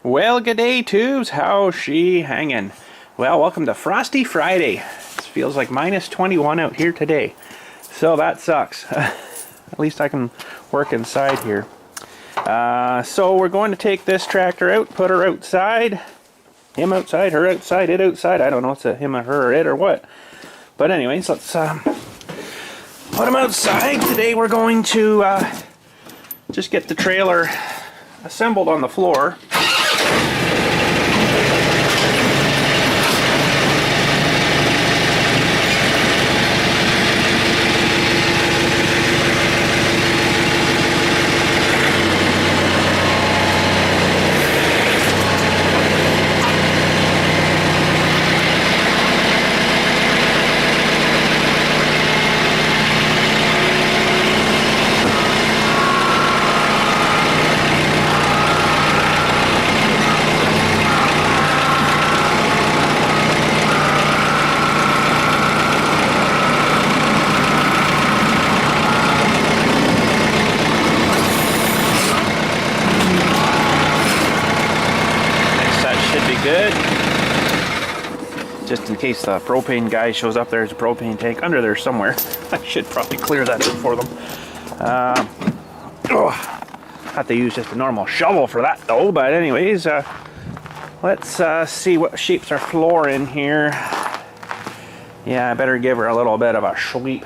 Well, g'day tubes, how's she hanging? Well, welcome to Frosty Friday. It feels like minus 21 out here today, so that sucks. At least I can work inside here. So we're going to take this tractor out, put her outside. Him outside, her outside, it outside. I don't know if it's a him or her or it or what. But anyways, let's put him outside. Today we're going to just get the trailer assembled on the floor. Good. Just in case the propane guy shows up, there's a propane tank under there somewhere. I should probably clear that out for them. Have to use just a normal shovel for that though, but anyways, let's see what shapes our floor in here. Yeah, I better give her a little bit of a sweep.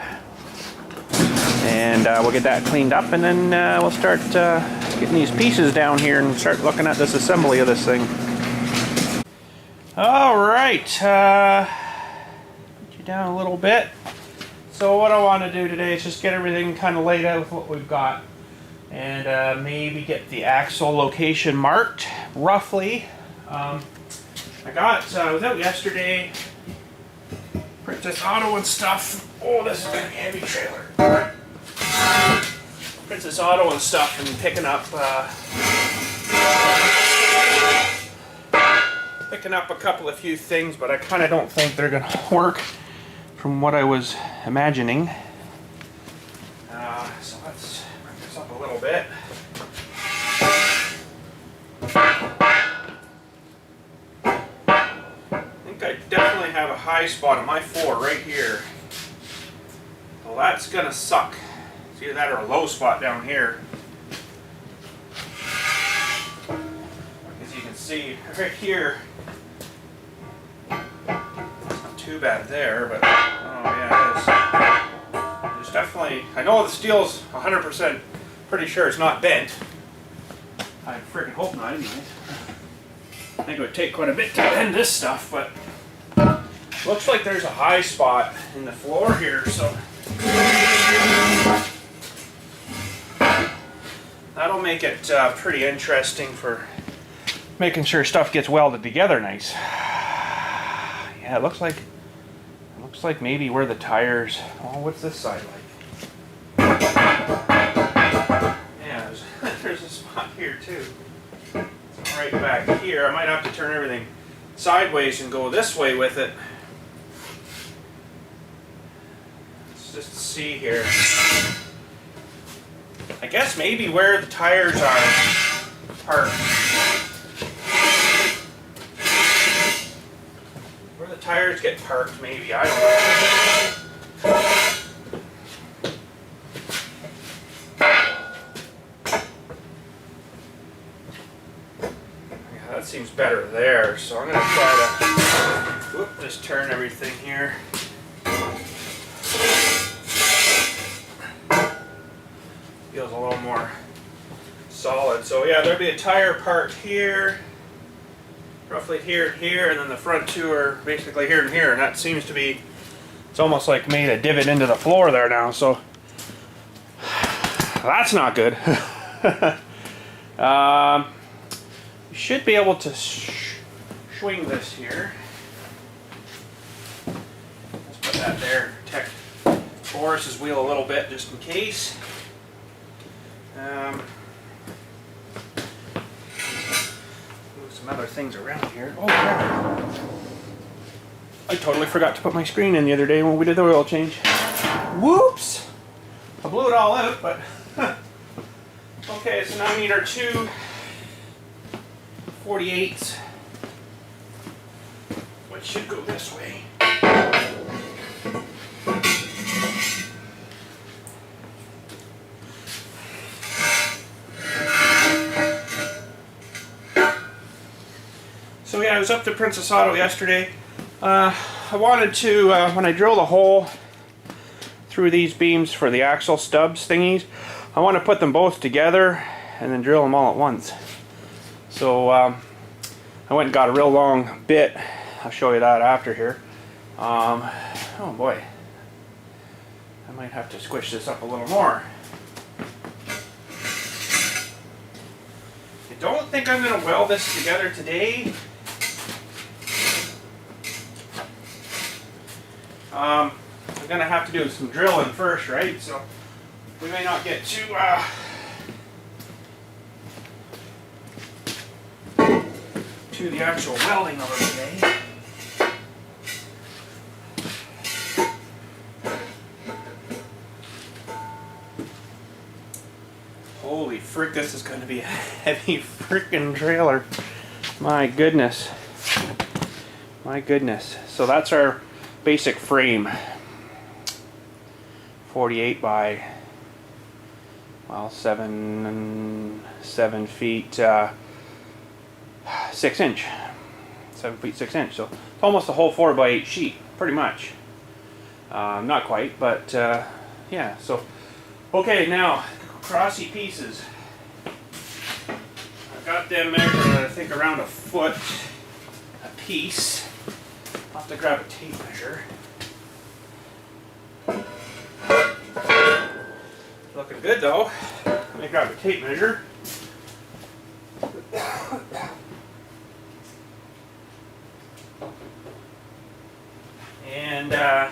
And we'll get that cleaned up, and then we'll start getting these pieces down here and start looking at this assembly of this thing. Alright, put you down a little bit. So what I want to do today is just get everything kind of laid out with what we've got. And maybe get the axle location marked, roughly. I was out yesterday, Princess Auto and stuff. Oh, this is a heavy trailer. Princess Auto and stuff, and picking up a couple of few things, but I kind of don't think they're going to work from what I was imagining. So let's bring this up a little bit. I think I definitely have a high spot on my floor right here. Well, that's going to suck. It's either that or a low spot down here. As you can see right here, too bad there, but oh yeah, it is. There's definitely, I know the steel's 100% pretty sure it's not bent. I freaking hope not anyways. I think it would take quite a bit to bend this stuff, but looks like there's a high spot in the floor here, so that'll make it pretty interesting for making sure stuff gets welded together nice. Yeah, it looks like maybe where the tires. Oh, what's this side like? Yeah, there's a spot here too. It's right back here. I might have to turn everything sideways and go this way with it. Let's just see here. I guess maybe where the tires are parked. Where the tires get parked, maybe, I don't know. Yeah, that seems better there, so I'm going to try to just turn everything here. Feels a little more solid. So yeah, there'll be a tire part here, roughly here and here, and then the front two are basically here and here, and that seems to be, it's almost like made a divot into the floor there now, so that's not good. You should be able to swing this here. Let's put that there, protect Boris's wheel a little bit just in case. Some other things around here. Oh yeah. I totally forgot to put my screen in the other day when we did the oil change. Whoops! I blew it all out, but okay, so now we need our two 48s, which should go this way. So yeah, I was up to Princess Auto yesterday. I wanted to, when I drill the hole through these beams for the axle stubs thingies, I want to put them both together and then drill them all at once. So I went and got a real long bit. I'll show you that after here. Oh boy, I might have to squish this up a little more. I don't think I'm going to weld this together today. I'm going to have to do some drilling first, right? So we may not get to the actual welding of it today. Holy frick, this is going to be a heavy frickin' trailer. My goodness. My goodness. So that's our basic frame. 48 by, well, 7 feet 6 inch. 7 feet 6 inch. So it's almost a whole 4 by 8 sheet, pretty much. Not quite, but yeah. So okay, now crossy pieces. I've got them measured, I think, around a foot a piece. I'll have to grab a tape measure. Looking good though. Let me grab a tape measure. And I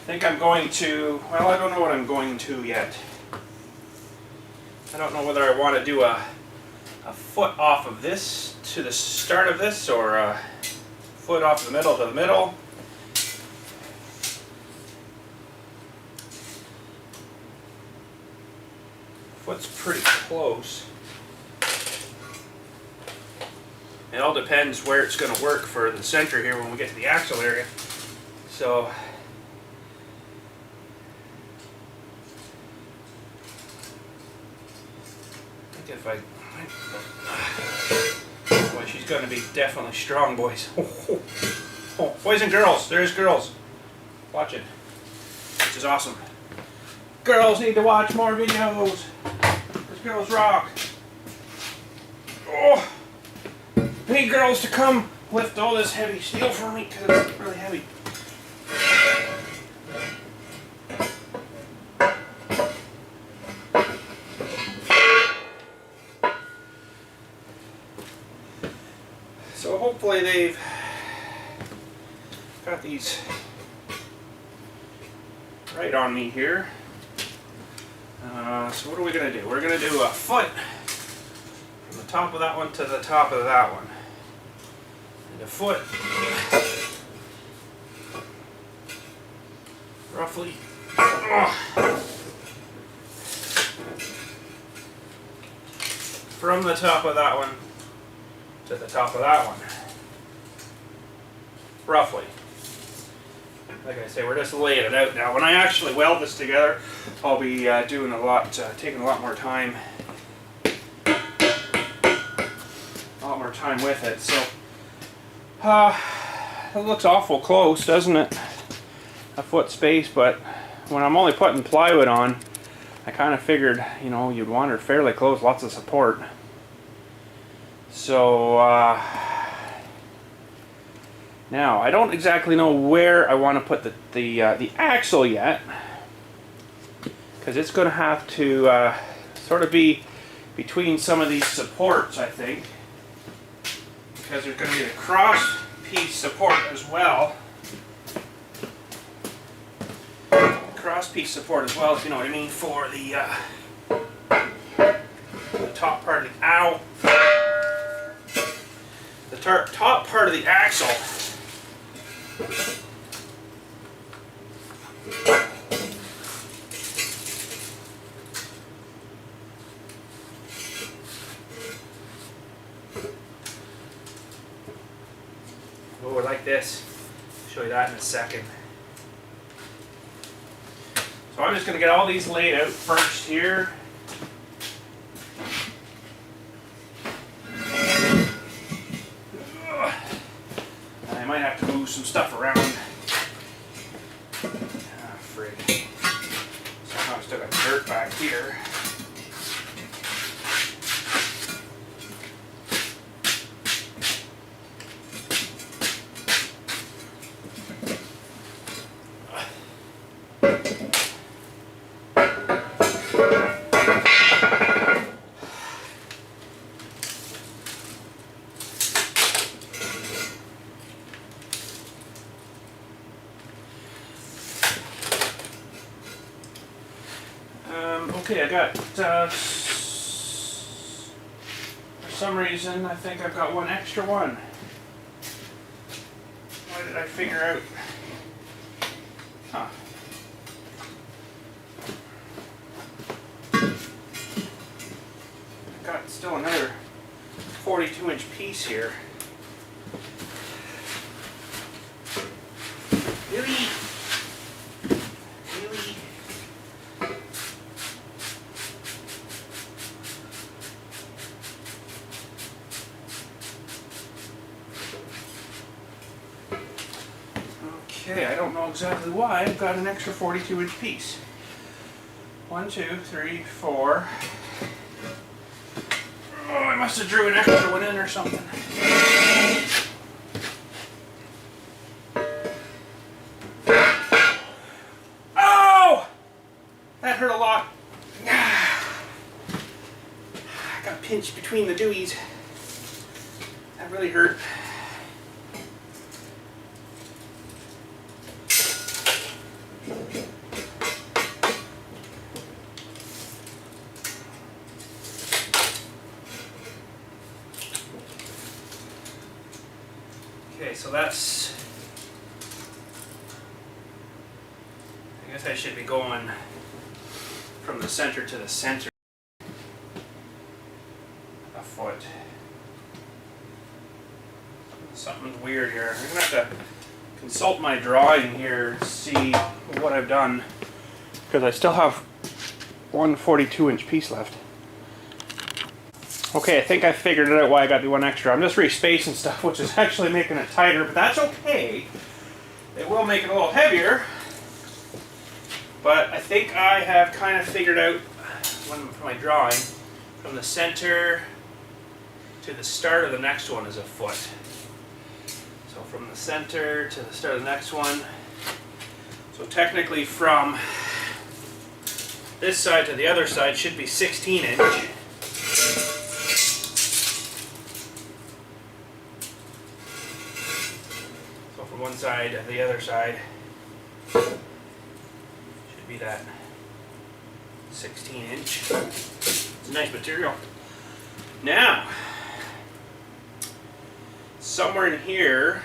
think I'm going to, well, I don't know what I'm going to yet. I don't know whether I want to do a foot off of this to the start of this, or a foot off the middle to the middle. Foot's pretty close. It all depends where it's going to work for the center here when we get to the axle area. So I think if boy, she's going to be definitely strong, boys. Oh, boys and girls, there's girls. Watch it. Which is awesome. Girls need to watch more videos. Because girls rock. Oh, I need girls to come lift all this heavy steel for me because it's really heavy. So hopefully they've got these right on me here. So what are we going to do? We're going to do a foot from the top of that one to the top of that one. And a foot roughly from the top of that one to the top of that one. Roughly. Like I say, we're just laying it out now. When I actually weld this together, I'll be doing a lot, taking a lot more time. A lot more time with it. So, it looks awful close, doesn't it? A foot space, but when I'm only putting plywood on, I kind of figured, you know, you'd want her fairly close, lots of support. So, now, I don't exactly know where I want to put the axle yet, because it's going to have to sort of be between some of these supports, I think, because there's going to be a cross piece support as well. Cross piece support as well, if you know what I mean, for the top part of the the top part of the axle. Oh, like this. I'll show you that in a second. So I'm just going to get all these laid out first here. And I might have to move some stuff around. Ah, frig. Somehow I've still got dirt back here. Okay, I got, for some reason, I think I've got one extra one. Why did I figure out? Huh. I've got still another 42-inch piece here. Really? Okay, I don't know exactly why I've got an extra 42-inch piece. 1, 2, 3, 4. Oh, I must have drew an extra one in or something. Oh! That hurt a lot. I got pinched between the dewies. That really hurt. Okay, so that's, I guess I should be going from the center to the center a foot. Something's weird here. I'm going to have to consult my drawing here to see what I've done, because I still have one 42-inch piece left. Okay, I think I figured it out why I got the one extra. I'm just respacing stuff, which is actually making it tighter, but that's okay. It will make it a little heavier, but I think I have kind of figured out, from my drawing, from the center to the start of the next one is a foot. So from the center to the start of the next one. So technically from this side to the other side should be 16-inch. From one side to the other side should be that 16-inch. It's a nice material. Now, somewhere in here,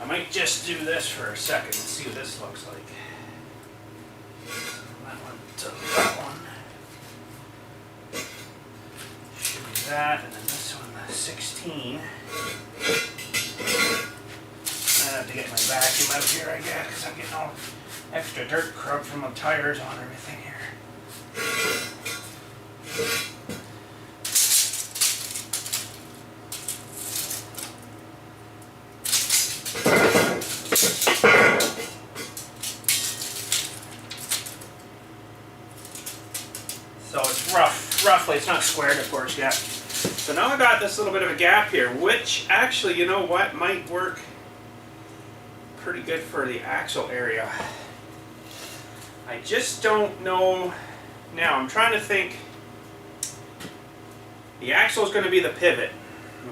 I might just do this for a second and see what this looks like. That one to that one. Should be that, and then this one, the 16. I have to get my vacuum out here, I guess, because I'm getting all extra dirt crud from the tires on everything here. So it's roughly, it's not squared, of course, yet. So now I got this little bit of a gap here, which actually, you know what, might work pretty good for the axle area. I just don't know. Now I'm trying to think. The axle is going to be the pivot,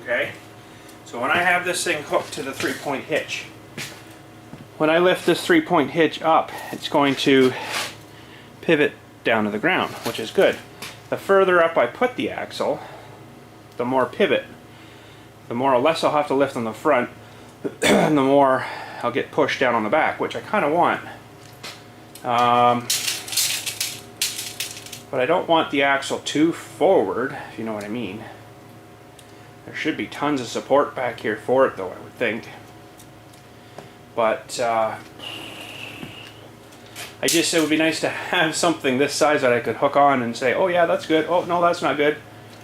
okay? So when I have this thing hooked to the 3-point hitch, when I lift this 3-point hitch up, it's going to pivot down to the ground, which is good. The further up I put the axle, the more pivot. The more or less I'll have to lift on the front, and the more I'll get pushed down on the back, which I kind of want. But I don't want the axle too forward, if you know what I mean. There should be tons of support back here for it though, I would think. But it would be nice to have something this size that I could hook on and say, oh yeah, that's good. Oh no, that's not good.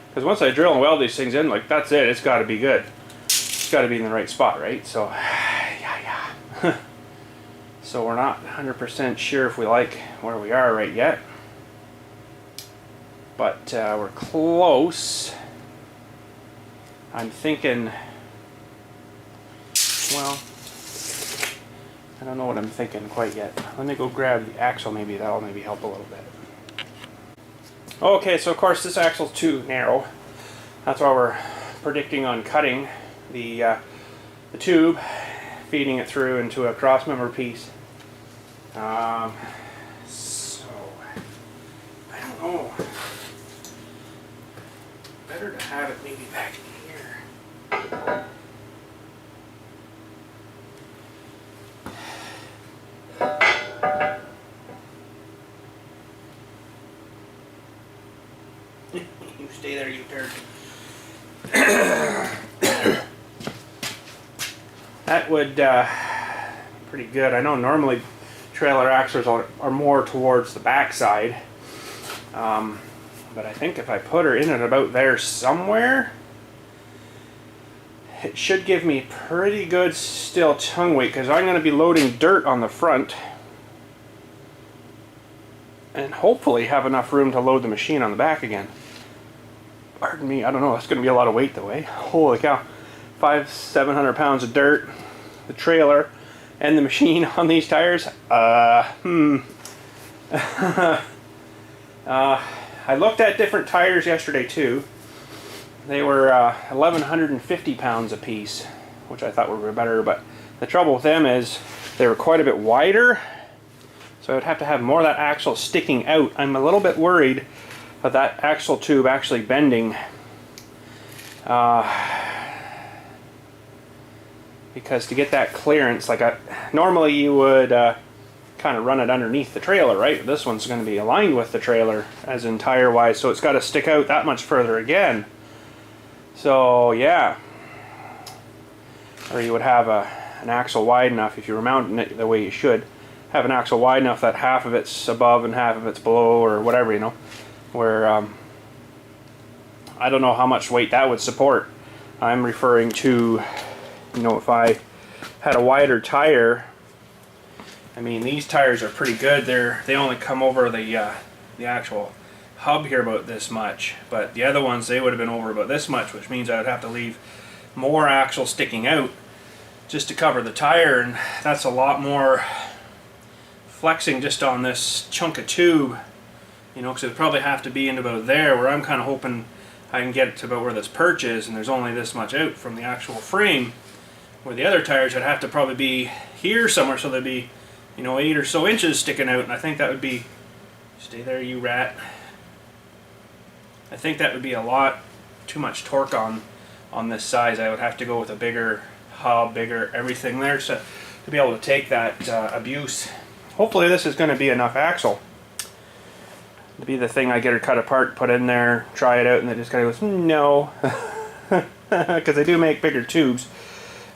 Because once I drill and weld these things in, like that's it. It's got to be good. It's got to be in the right spot, right? So, yeah. So we're not 100% sure if we like where we are right yet. But we're close. I'm thinking, well, I don't know what I'm thinking quite yet. Let me go grab the axle, maybe that'll maybe help a little bit. Okay, so of course this axle's too narrow. That's why we're predicting on cutting the tube, feeding it through into a cross-member piece. So, I don't know. Better to have it maybe back in here. You stay there, you turd. That would pretty good. I know normally trailer axles are more towards the back side, but I think if I put her in at about there somewhere, it should give me pretty good still tongue weight, because I'm going to be loading dirt on the front and hopefully have enough room to load the machine on the back again. Pardon me, I don't know, that's going to be a lot of weight though, eh? Holy cow. 500-700 pounds of dirt, the trailer, and the machine on these tires. I looked at different tires yesterday too. They were 1,150 pounds a piece, which I thought were better, but the trouble with them is they were quite a bit wider, so I would have to have more of that axle sticking out. I'm a little bit worried of that axle tube actually bending, because to get that clearance, like normally you would kind of run it underneath the trailer, right? This one's going to be aligned with the trailer as in tire wise, so it's got to stick out that much further again. So yeah, or you would have an axle wide enough, if you were mounting it the way you should, have an axle wide enough that half of it's above and half of it's below, or whatever, you know, where I don't know how much weight that would support. I'm referring to, you know, if I had a wider tire. I mean, these tires are pretty good. They only come over the actual hub here about this much, but the other ones, they would have been over about this much, which means I would have to leave more axle sticking out just to cover the tire, and that's a lot more flexing just on this chunk of tube, you know, because it would probably have to be in about there, where I'm kind of hoping I can get it to about where this perch is, and there's only this much out from the actual frame, where the other tires would have to probably be here somewhere, so there'd be, you know, 8 or so inches sticking out, and I think that would be, stay there you rat, I think that would be a lot too much torque on this size. I would have to go with a bigger hub, bigger everything there, so to be able to take that abuse. Hopefully this is going to be enough axle to be the thing I get her cut apart, put in there, try it out, and then just kind of goes, no, because they do make bigger tubes.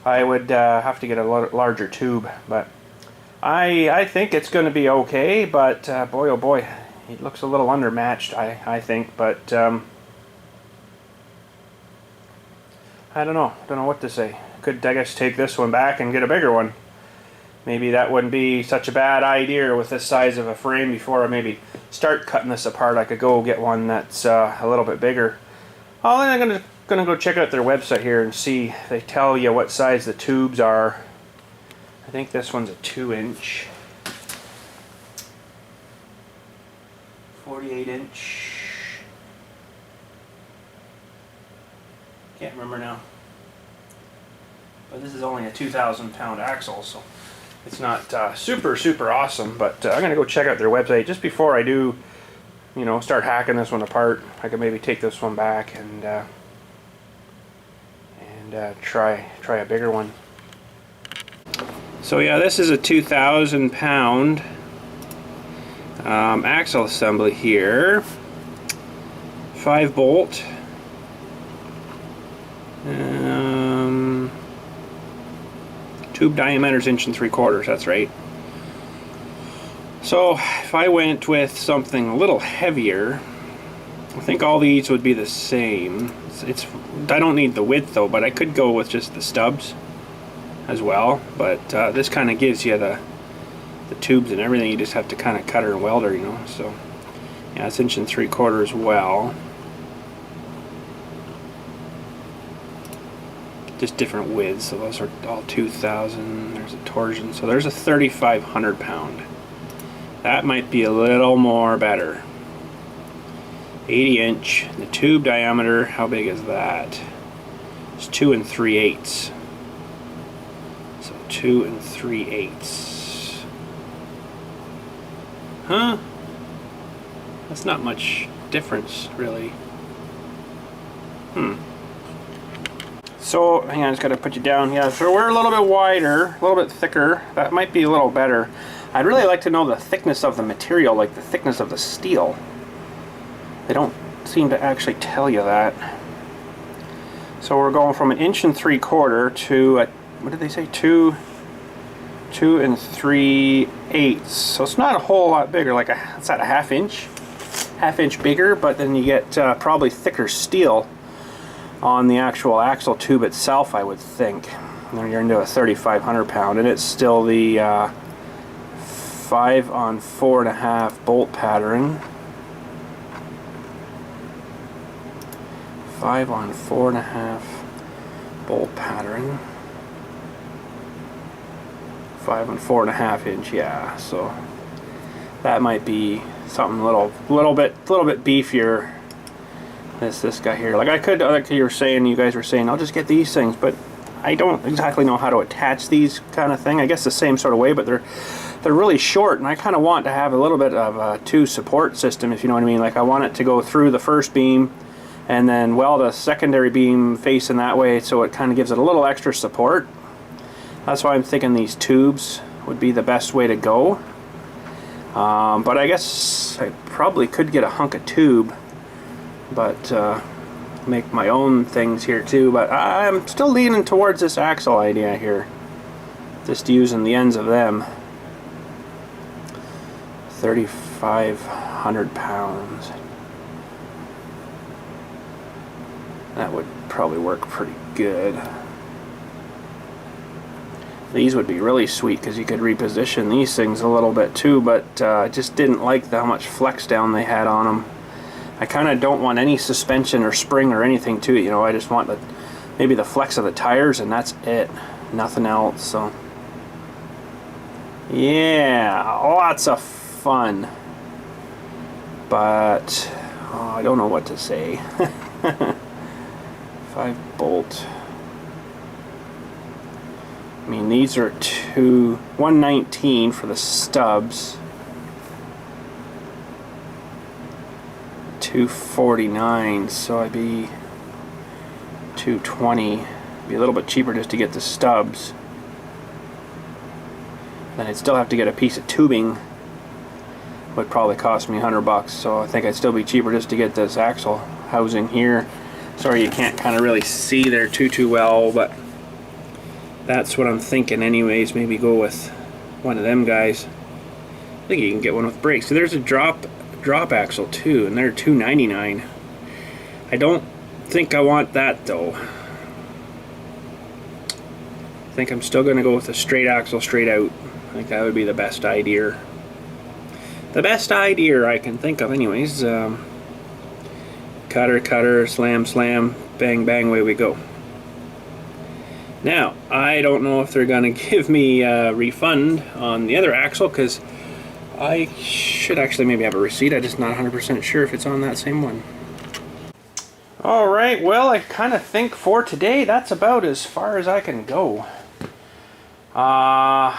I would have to get a larger tube, but I think it's going to be okay, but boy oh boy, it looks a little undermatched, I think, but I don't know what to say. Could, I guess, take this one back and get a bigger one. Maybe that wouldn't be such a bad idea with this size of a frame. Before I maybe start cutting this apart, I could go get one that's a little bit bigger. Oh, and I'm gonna go check out their website here and see if they tell you what size the tubes are. I think this one's a 2-inch. 48-inch. Can't remember now. But this is only a 2,000-pound axle, so it's not super awesome. But I'm gonna go check out their website just before I do, you know, start hacking this one apart. I could maybe take this one back and try a bigger one. So yeah, this is a 2,000-pound axle assembly here. 5 bolt. Tube diameter's 1 3/4 inches, that's right. So if I went with something a little heavier, I think all these would be the same. I don't need the width though, but I could go with just the stubs as well. But this kind of gives you the tubes and everything. You just have to kind of cut her and weld her, you know. So yeah, it's 1 3/4 inches as well. Just different widths. So those are all 2,000. There's a torsion. So there's a 3,500 pound. That might be a little more better. 80 inch. The tube diameter, how big is that? It's 2 3/8. So 2 3/8. Huh? That's not much difference, really. So, hang on, I just got to put you down. Yeah, so we're a little bit wider, a little bit thicker. That might be a little better. I'd really like to know the thickness of the material, like the thickness of the steel. They don't seem to actually tell you that. So we're going from 1 3/4 inches to, what did they say, 2 3/8. So it's not a whole lot bigger, like it's at a half inch bigger, but then you get probably thicker steel on the actual axle tube itself, I would think. And then you're into a 3,500 pound, and it's still the 5 on 4.5 bolt pattern. 5 on 4.5 bolt pattern. 5 on 4.5 inch, yeah. So that might be something a little bit beefier. This guy here. Like I could, like you guys were saying, I'll just get these things, but I don't exactly know how to attach these kind of thing. I guess the same sort of way, but they're really short, and I kind of want to have a little bit of a 2 support system, if you know what I mean. Like I want it to go through the first beam and then weld a secondary beam facing that way, so it kind of gives it a little extra support. That's why I'm thinking these tubes would be the best way to go. But I guess I probably could get a hunk of tube, but make my own things here too. But I'm still leaning towards this axle idea here, just using the ends of them. 3,500 pounds. That would probably work pretty good. These would be really sweet because you could reposition these things a little bit too, but I just didn't like how much flex down they had on them. I kind of don't want any suspension or spring or anything to it, you know. I just want maybe the flex of the tires, and that's it. Nothing else. So yeah, lots of fun. But I don't know what to say. 5 bolt. I mean, these are 119 for the stubs. 249, so I'd be 220. Be a little bit cheaper just to get the stubs. Then I'd still have to get a piece of tubing. Would probably cost me $100, so I think I'd still be cheaper just to get this axle housing here. Sorry, you can't kind of really see there too well, but that's what I'm thinking anyways. Maybe go with one of them guys. I think you can get one with brakes. So there's a drop axle too, and they're $299. I don't think I want that though. I think I'm still going to go with a straight axle straight out. I think that would be the best idea. The best idea I can think of anyways. Cutter, slam, bang, bang, away we go. Now, I don't know if they're going to give me a refund on the other axle, because I should actually maybe have a receipt. I'm just not 100% sure if it's on that same one. Alright, well, I kind of think for today that's about as far as I can go. I'm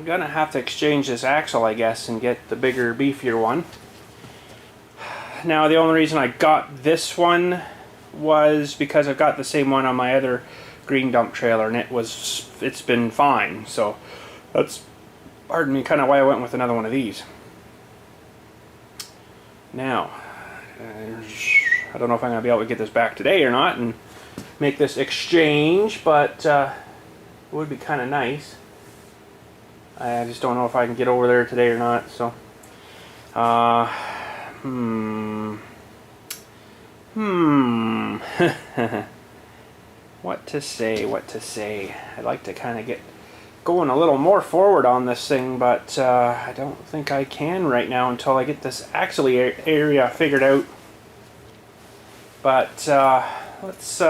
gonna have to exchange this axle, I guess, and get the bigger, beefier one. Now, the only reason I got this one was because I've got the same one on my other green dump trailer, and it's been fine. So that's, pardon me, kind of why I went with another one of these. Now, I don't know if I'm going to be able to get this back today or not and make this exchange, but it would be kind of nice. I just don't know if I can get over there today or not, so what to say. I'd like to kind of get going a little more forward on this thing, but I don't think I can right now until I get this axle area figured out. But let's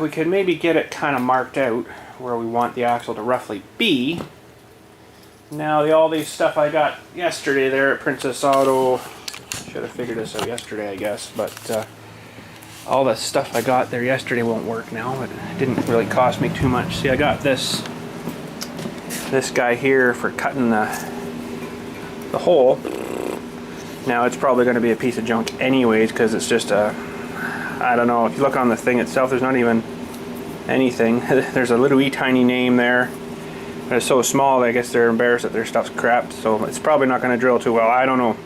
we could maybe get it kind of marked out where we want the axle to roughly be. Now all these stuff I got yesterday there at Princess Auto, should have figured this out yesterday I guess, but all the stuff I got there yesterday won't work now, but it didn't really cost me too much. See, I got this guy here for cutting the hole. Now it's probably going to be a piece of junk anyways, because it's just a, I don't know, if you look on the thing itself, there's not even anything. There's a little wee tiny name there. It's so small, I guess they're embarrassed that their stuff's crapped, so it's probably not going to drill too well. I don't know.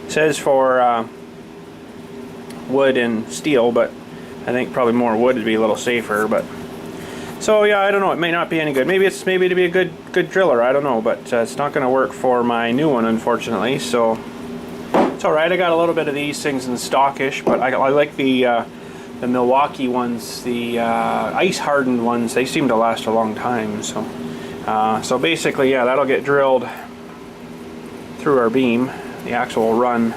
It says for wood and steel, but I think probably more wood would be a little safer. But so yeah, I don't know. It may not be any good. Maybe to be a good driller. I don't know, but it's not going to work for my new one, unfortunately. So it's all right. I got a little bit of these things in stockish, but I like the Milwaukee ones, the ice hardened ones. They seem to last a long time. So basically, yeah, that'll get drilled through our beam. The axle will run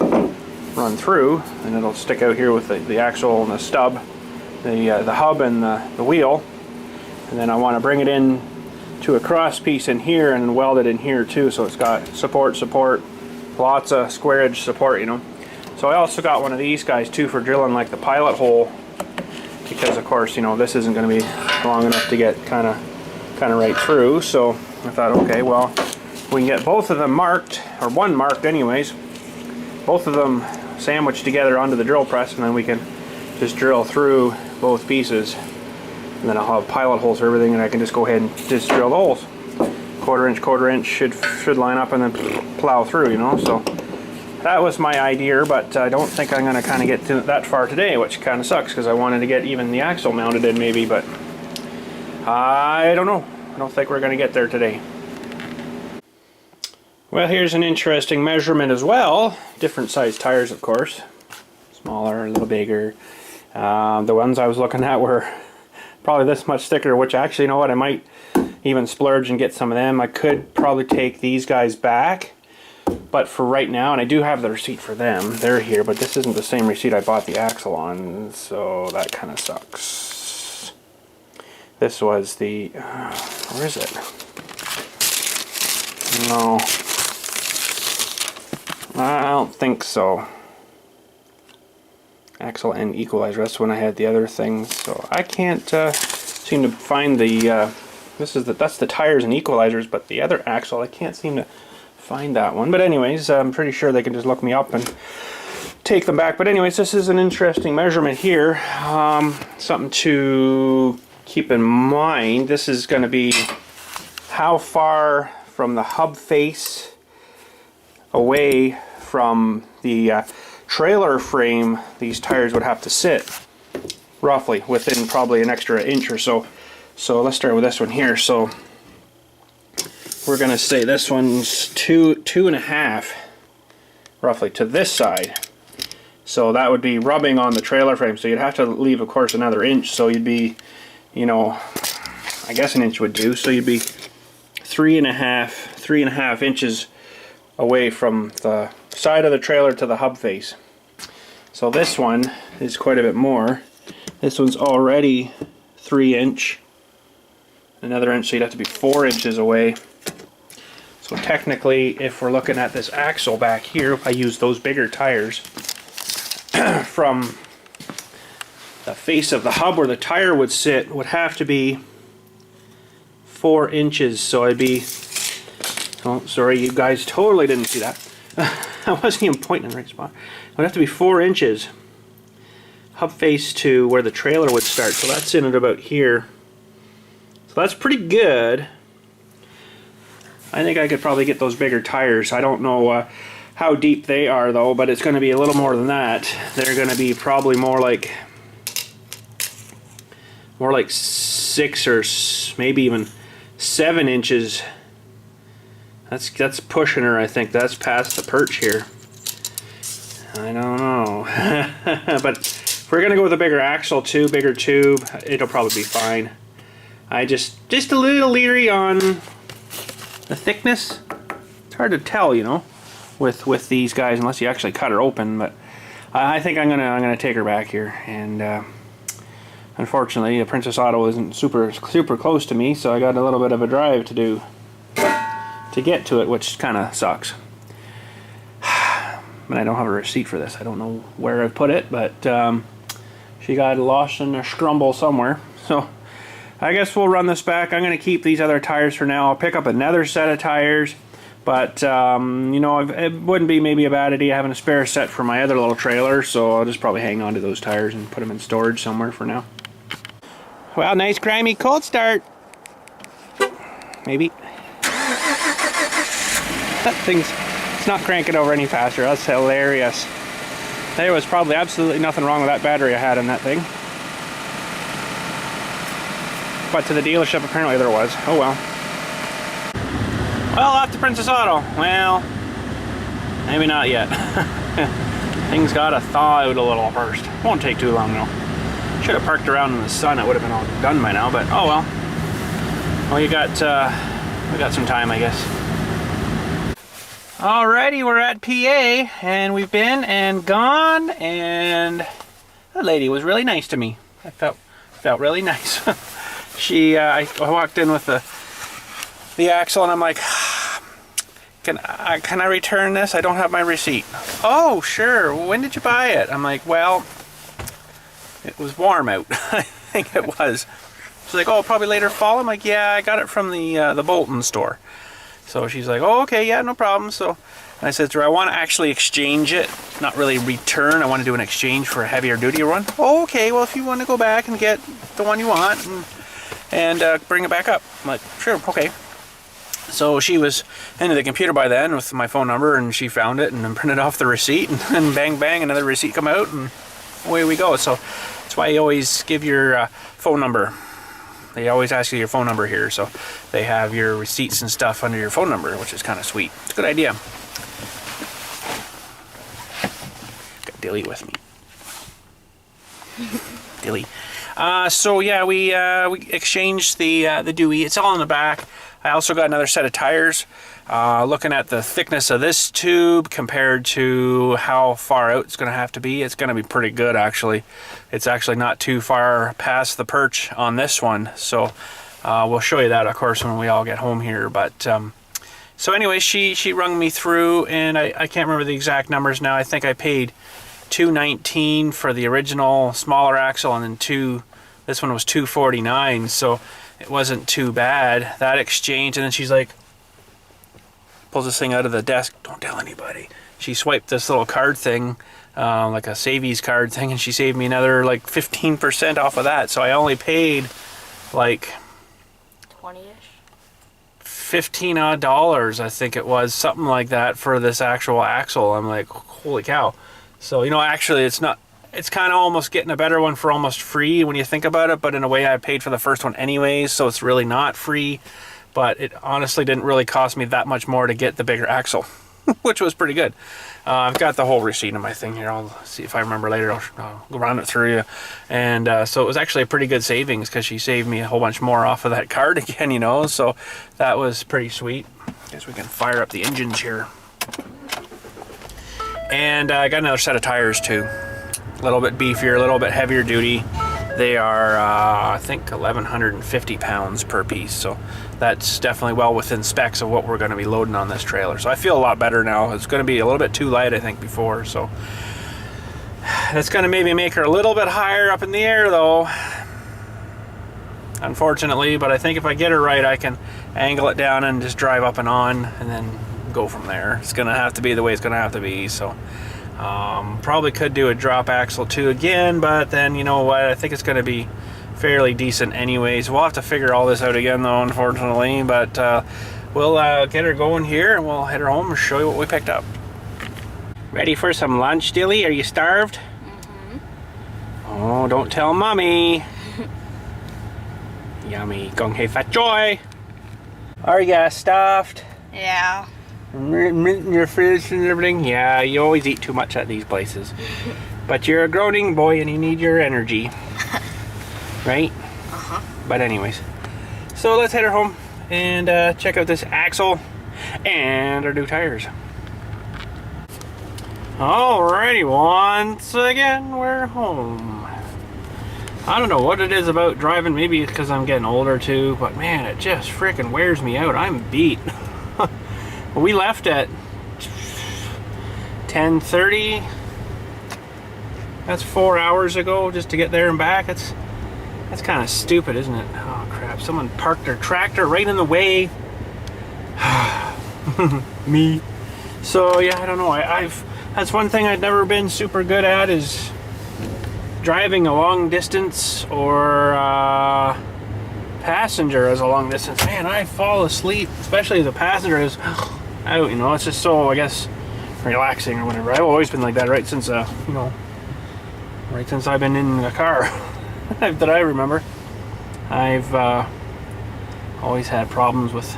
through, and it'll stick out here with the axle and the stub, the hub and the wheel. And then I want to bring it in to a cross piece in here and weld it in here too, so it's got support, lots of square edge support, you know. So I also got one of these guys too for drilling like the pilot hole, because of course, you know, this isn't going to be long enough to get kind of right through. So I thought, okay, well, we can get both of them marked, or one marked anyways, both of them sandwiched together onto the drill press, and then we can just drill through both pieces, and then I'll have pilot holes for everything, and I can just go ahead and just drill the holes. Quarter inch should line up and then plow through, you know. So that was my idea, but I don't think I'm going to kind of get to that far today, which kind of sucks, because I wanted to get even the axle mounted in maybe, but I don't know. I don't think we're going to get there today. Well, here's an interesting measurement as well. Different size tires, of course. Smaller, a little bigger. The ones I was looking at were probably this much thicker, which actually, you know what, I might even splurge and get some of them. I could probably take these guys back, but for right now, and I do have the receipt for them, they're here, but this isn't the same receipt I bought the axle on, so that kind of sucks. This was the, where is it? No, I don't think so. Axle and equalizer, that's when I had the other things, so I can't seem to find the, that's the tires and equalizers, but the other axle, I can't seem to find that one. But anyways, I'm pretty sure they can just look me up and take them back. But anyways, this is an interesting measurement here. Something to keep in mind. This is going to be how far from the hub face away from the trailer frame these tires would have to sit, roughly within probably an extra inch or so. So let's start with this one here. So we're going to say this one's 2.5 roughly to this side. So that would be rubbing on the trailer frame. So you'd have to leave, of course, another inch. So you'd be, you know, I guess an inch would do. So you'd be 3.5 inches away from the side of the trailer to the hub face. So this one is quite a bit more. This one's already 3 inch. Another inch, so you'd have to be 4 inches away. So technically, if we're looking at this axle back here, if I use those bigger tires, from the face of the hub where the tire would sit would have to be 4 inches. So I'd be, oh sorry, you guys totally didn't see that. I wasn't even pointing in the right spot. It would have to be 4 inches hub face to where the trailer would start. So that's in at about here. So that's pretty good. I think I could probably get those bigger tires. I don't know how deep they are though, but it's going to be a little more than that. They're going to be probably more like 6 or maybe even 7 inches. That's pushing her, I think. That's past the perch here. I don't know. But if we're going to go with a bigger axle too, bigger tube, it'll probably be fine. I just a little leery on the thickness. It's hard to tell, you know, with these guys unless you actually cut her open. But I think I'm gonna take her back here. And unfortunately, the Princess Auto isn't super close to me, so I got a little bit of a drive to do to get to it, which kind of sucks. But I don't have a receipt for this. I don't know where I put it, but she got lost in a scrumble somewhere. So I guess we'll run this back. I'm going to keep these other tires for now. I'll pick up another set of tires, but you know, it wouldn't be maybe a bad idea having a spare set for my other little trailer, so I'll just probably hang on to those tires and put them in storage somewhere for now. Well, nice grimy cold start. Maybe. That thing's, it's not cranking over any faster. That's hilarious. There was probably absolutely nothing wrong with that battery I had in that thing. But to the dealership, apparently there was. Oh well. Well, off to Princess Auto. Well, maybe not yet. Things gotta thaw out a little first. Won't take too long though. Should have parked around in the sun. It would have been all done by now. But oh well. Well, we got some time, I guess. Alrighty, we're at PA, and we've been and gone, and the lady was really nice to me. I felt really nice. I walked in with the axle, and I'm like, can I return this? I don't have my receipt. Oh, sure. When did you buy it? I'm like, well, it was warm out. I think it was. She's like, oh, probably later fall. I'm like, yeah, I got it from the Bolton store. So she's like, oh, okay, yeah, no problem. So I said to her, I want to actually exchange it, not really return. I want to do an exchange for a heavier duty one. Oh, okay, well, if you want to go back and get the one you want and bring it back up. I'm like, sure, okay. So she was into the computer by then with my phone number, and she found it and then printed off the receipt, and bang, bang, another receipt come out, and away we go. So that's why you always give your phone number. They always ask you your phone number here, so they have your receipts and stuff under your phone number, which is kind of sweet. It's a good idea. Got Dilly with me. Dilly. So yeah, we exchanged the Dewey. It's all in the back. I also got another set of tires. Looking at the thickness of this tube compared to how far out it's going to have to be, it's going to be pretty good actually. It's actually not too far past the perch on this one, so we'll show you that of course when we all get home here. But so anyway, she rung me through, and I can't remember the exact numbers now. I think I paid $219 for the original smaller axle, and then this one was $249, so it wasn't too bad. That exchange, and then she's like, pulls this thing out of the desk. Don't tell anybody. She swiped this little card thing, like a Savies card thing, and she saved me another like 15% off of that. So I only paid like 20-ish, $15 odd, I think it was, something like that for this actual axle. I'm like, holy cow. So, you know, actually it's not, it's kind of almost getting a better one for almost free when you think about it, but in a way I paid for the first one anyways, so it's really not free. But it honestly didn't really cost me that much more to get the bigger axle, which was pretty good. I've got the whole receipt in my thing here. I'll see if I remember later. I'll run it through you. And so it was actually a pretty good savings because she saved me a whole bunch more off of that card again, you know. So that was pretty sweet. Guess we can fire up the engines here. And I got another set of tires too. A little bit beefier, a little bit heavier duty. They are, I think, 1,150 pounds per piece, so that's definitely well within specs of what we're going to be loading on this trailer. So I feel a lot better now. It's going to be a little bit too light, I think, before, so that's going to maybe make her a little bit higher up in the air, though, unfortunately. But I think if I get her right, I can angle it down and just drive up and on, and then go from there. It's going to have to be the way it's going to have to be, so... probably could do a drop axle too again, but then you know what, I think it's going to be fairly decent anyways. We'll have to figure all this out again though, unfortunately, but we'll get her going here and we'll head her home and show you what we picked up. Ready for some lunch, Dilly? Are you starved? Oh, don't tell Mommy. Yummy. Gong hei fat joy. Are ya stuffed? Yeah. Mint in your fridge and everything? Yeah, you always eat too much at these places. But you're a grown boy and you need your energy. Right? But anyways. So let's head her home and check out this axle and our new tires. Alrighty, once again we're home. I don't know what it is about driving, maybe it's because I'm getting older too, but man, it just freaking wears me out. I'm beat. We left at 10:30. That's 4 hours ago just to get there and back. That's kind of stupid, isn't it? Oh crap, someone parked their tractor right in the way. Me. So yeah, I don't know. That's one thing I've never been super good at, is driving a long distance or passenger as a long distance. Man, I fall asleep, especially as a passenger is out, you know. It's just so, I guess, relaxing or whatever. I've always been like that right since you know, right since I've been in a car that I remember. I've always had problems with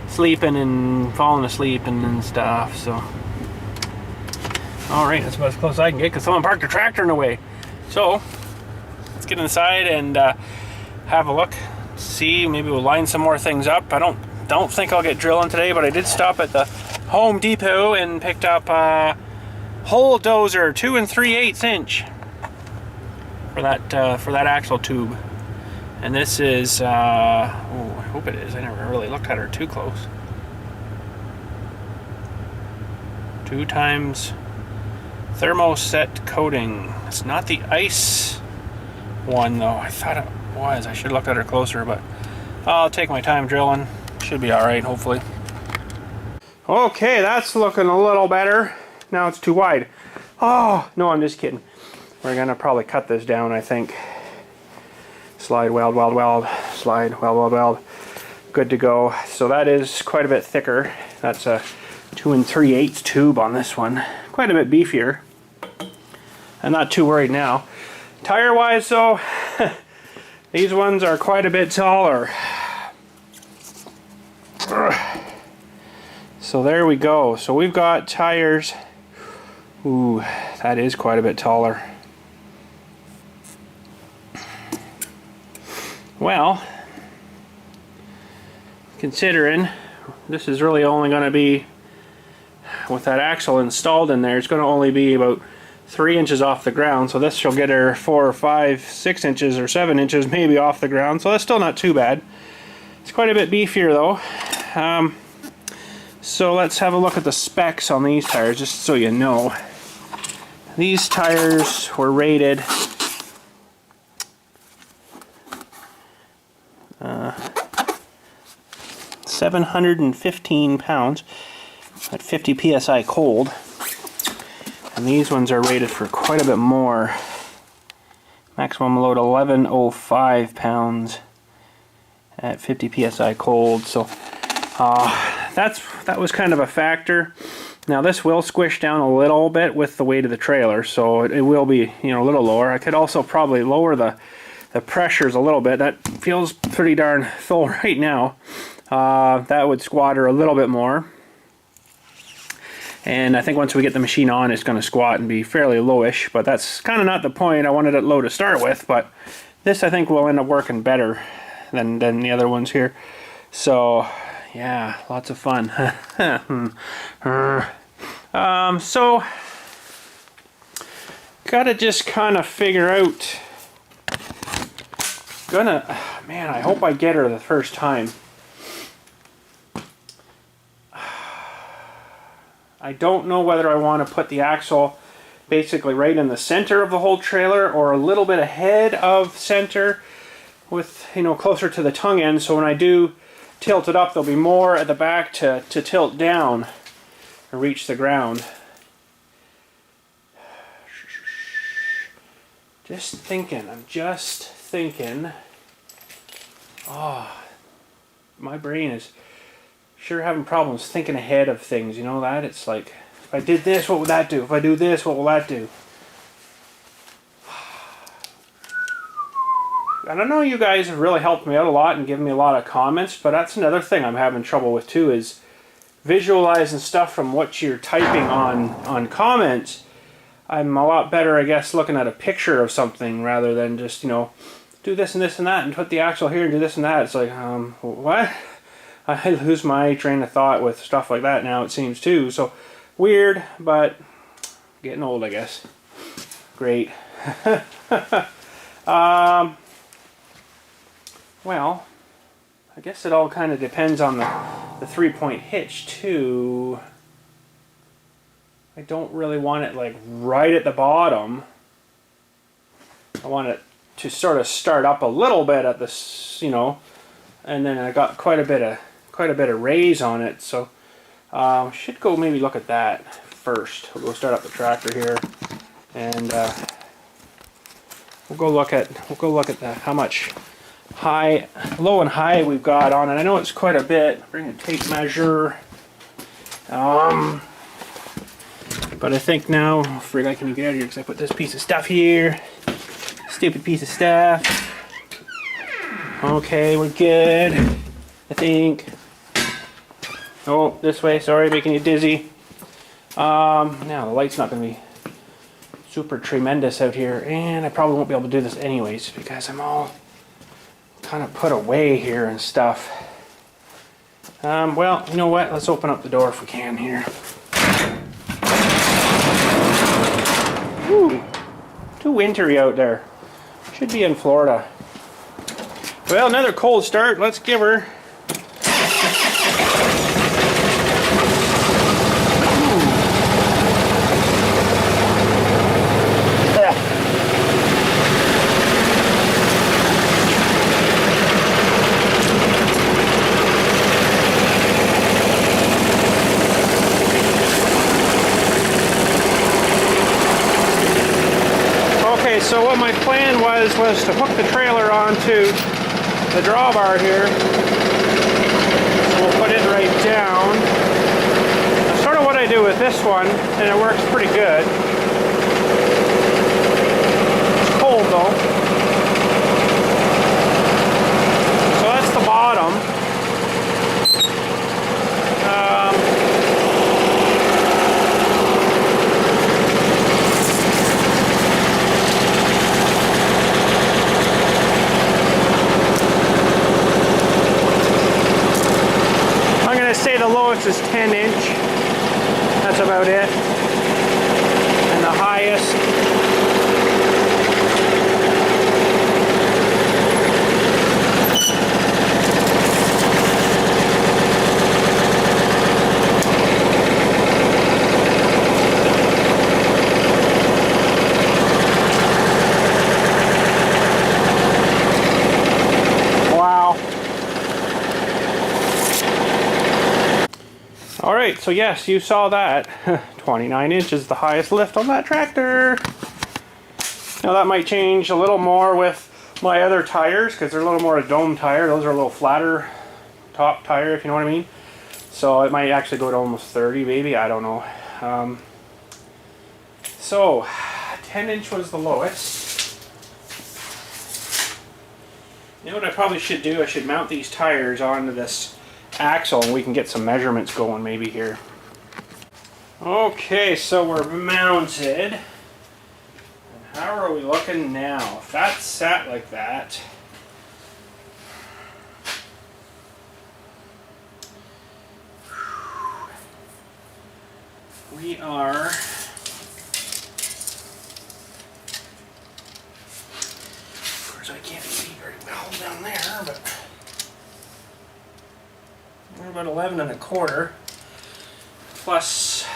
sleeping and falling asleep and stuff, so alright, that's about as close as I can get because someone parked a tractor in the way. So let's get inside and have a look, see, maybe we'll line some more things up. I don't think I'll get drilling today, but I did stop at the Home Depot and picked up a hole dozer 2 3/8 inch for that axle tube. And this is oh, I hope it is. I never really looked at her too close. 2 times thermoset coating. It's not the ice one though. I thought it was. I should have looked at her closer, but I'll take my time drilling. Should be alright, hopefully. Okay, that's looking a little better. Now it's too wide. Oh, no, I'm just kidding. We're gonna probably cut this down, I think. Slide, weld, weld, weld. Slide, weld, weld, weld. Good to go. So that is quite a bit thicker. That's a 2 3/8 tube on this one. Quite a bit beefier. I'm not too worried now. Tire wise though, these ones are quite a bit taller. So there we go. So we've got tires. Ooh, that is quite a bit taller. Well, considering this is really only going to be, with that axle installed in there, it's going to only be about 3 inches off the ground. So this shall get her 4 or 5, 6 inches or 7 inches maybe off the ground. So that's still not too bad. It's quite a bit beefier though. So let's have a look at the specs on these tires, just so you know. These tires were rated 715 pounds at 50 psi cold, and these ones are rated for quite a bit more. Maximum load 1105 pounds at 50 psi cold. So that was kind of a factor. Now this will squish down a little bit with the weight of the trailer, so it will be, you know, a little lower. I could also probably lower the pressures a little bit. That feels pretty darn full right now. That would squat her a little bit more. And I think once we get the machine on, it's going to squat and be fairly lowish, but that's kind of not the point. I wanted it low to start with, but this I think will end up working better than the other ones here. So yeah, lots of fun. So gotta just kind of figure out, man, I hope I get her the first time. I don't know whether I want to put the axle basically right in the center of the whole trailer or a little bit ahead of center with, you know, closer to the tongue end, so when I do tilt it up there'll be more at the back to tilt down and reach the ground. I'm just thinking. Oh, my brain is sure having problems thinking ahead of things, you know that? It's like, If I did this, what would that do? If I do this, what will that do? And I know you guys have really helped me out a lot and given me a lot of comments, but that's another thing I'm having trouble with too, is visualizing stuff from what you're typing on comments. I'm a lot better, I guess, looking at a picture of something rather than just, you know, do this and this and that and put the axle here and do this and that. It's like, what? I lose my train of thought with stuff like that now, it seems too. So weird, but getting old, I guess. Great. Well, I guess it all kind of depends on the 3-point hitch too. I don't really want it like right at the bottom. I want it to sort of start up a little bit at this, you know, and then I got quite a bit of raise on it. So should go maybe look at that first. We'll go start up the tractor here, and we'll go look at how much low and high we've got on it. I know it's quite a bit. Bring a tape measure. But I think now, frig, I can get out of here because I put this piece of stuff here. Stupid piece of stuff. Okay, we're good. I think. Oh, this way. Sorry, making you dizzy. Now the light's not going to be super tremendous out here, and I probably won't be able to do this anyways because I'm all kind of put away here and stuff. Well, you know what? Let's open up the door if we can here. Ooh, too wintry out there. Should be in Florida. Well, another cold start. Let's give her. So what my plan was to hook the trailer onto the drawbar here. So we'll put it right down. That's sort of what I do with this one, and it works pretty good. It's cold though. So that's the bottom. Say the lowest is 10 inch. That's about it. And the highest. Alright, so yes, you saw that. 29 inches, the highest lift on that tractor. Now that might change a little more with my other tires, because they're a little more a dome tire. Those are a little flatter top tire, if you know what I mean. So it might actually go to almost 30, maybe, I don't know. So, 10 inch was the lowest. You know what I probably should do? I should mount these tires onto this axle and we can get some measurements going maybe here. Okay, so we're mounted. And how are we looking now? If that's sat like that, we are of course I can't see very well down there, but we're about 11 1/4 plus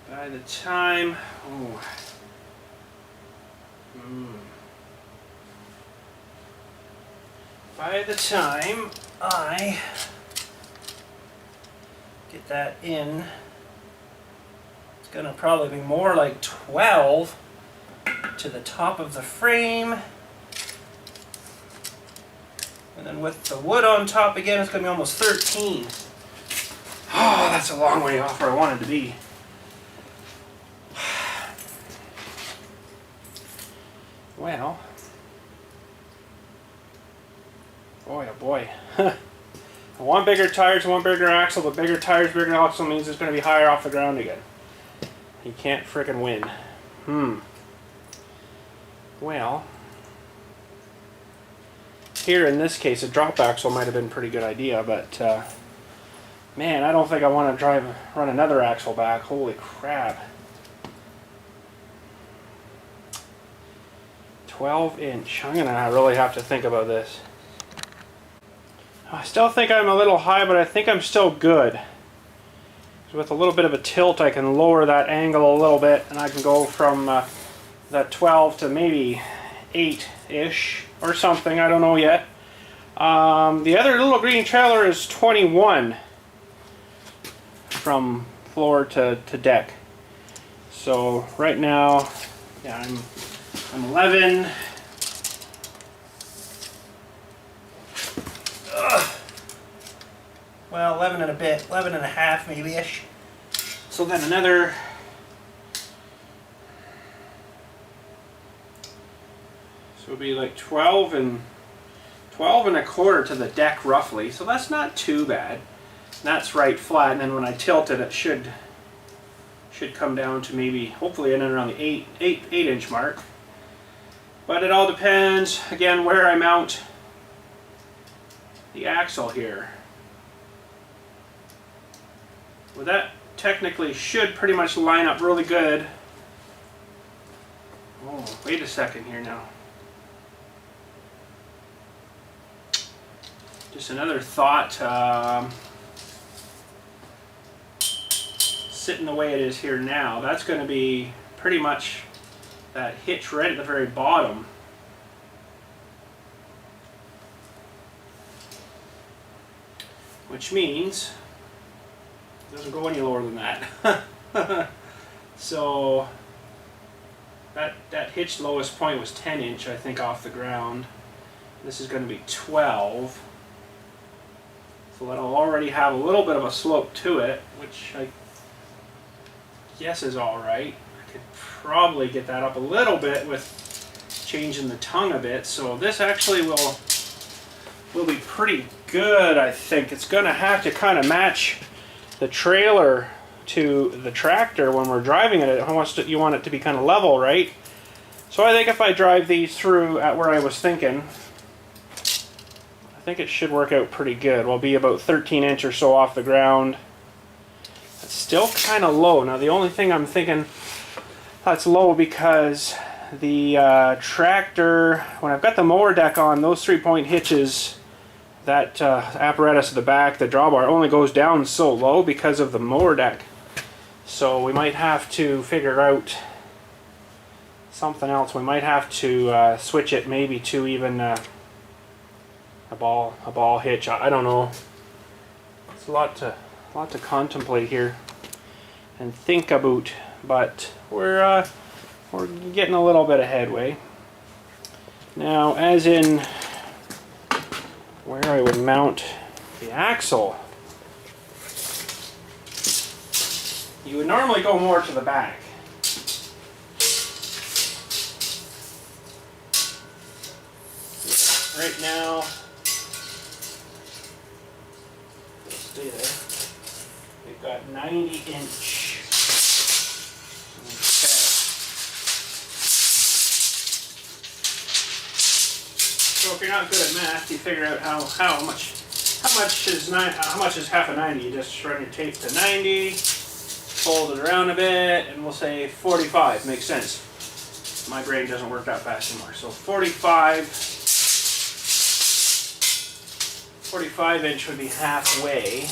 by the time by the time I get that in, it's gonna probably be more like 12 to the top of the frame. And then with the wood on top again, it's going to be almost 13. Oh, that's a long way off where I wanted to be. Well, boy, oh boy. I want bigger tires, I want bigger axle, but bigger tires, bigger axle means it's going to be higher off the ground again. You can't frickin' win. Well, here in this case, a drop axle might have been a pretty good idea, but man, I don't think I want to run another axle back. Holy crap. 12-inch. I'm going to really have to think about this. I still think I'm a little high, but I think I'm still good. So with a little bit of a tilt, I can lower that angle a little bit, and I can go from that 12 to maybe 8-ish or something. I don't know yet. The other little green trailer is 21 from floor to deck. So right now, yeah, I'm 11. Well, 11 and a bit, 11 and a half maybe-ish. So then another, so it'll be like 12 and a quarter to the deck roughly. So that's not too bad. That's right flat, and then when I tilt it, it should come down to maybe, hopefully in and around the 8-inch mark. But it all depends, again, where I mount the axle here. Well, that technically should pretty much line up really good. Oh, wait a second here now. Just another thought. Sitting the way it is here now, that's going to be pretty much that hitch right at the very bottom. Which means it doesn't go any lower than that. So that hitch lowest point was 10-inch, I think, off the ground. This is going to be 12. So that'll already have a little bit of a slope to it, which I guess is alright. I could probably get that up a little bit with changing the tongue a bit. So this actually will be pretty good, I think. It's going to have to kind of match the trailer to the tractor when we're driving it. You want it to be kind of level, right? So I think if I drive these through at where I was thinking, I think it should work out pretty good. We'll be about 13-inch or so off the ground. It's still kind of low. Now the only thing I'm thinking that's low because the tractor, when I've got the mower deck on, those 3-point hitches, that apparatus at the back, the drawbar, only goes down so low because of the mower deck. So we might have to figure out something else. We might have to switch it maybe to even a ball hitch. I don't know. It's a lot to contemplate here and think about, but we're getting a little bit of headway. Now, as in where I would mount the axle, you would normally go more to the back. Right now, stay there. We've got 90-inch. Okay. So if you're not good at math, you figure out how much is half a 90. You just run your tape to 90, fold it around a bit, and we'll say 45. Makes sense. My brain doesn't work that fast anymore. So 45-inch would be halfway.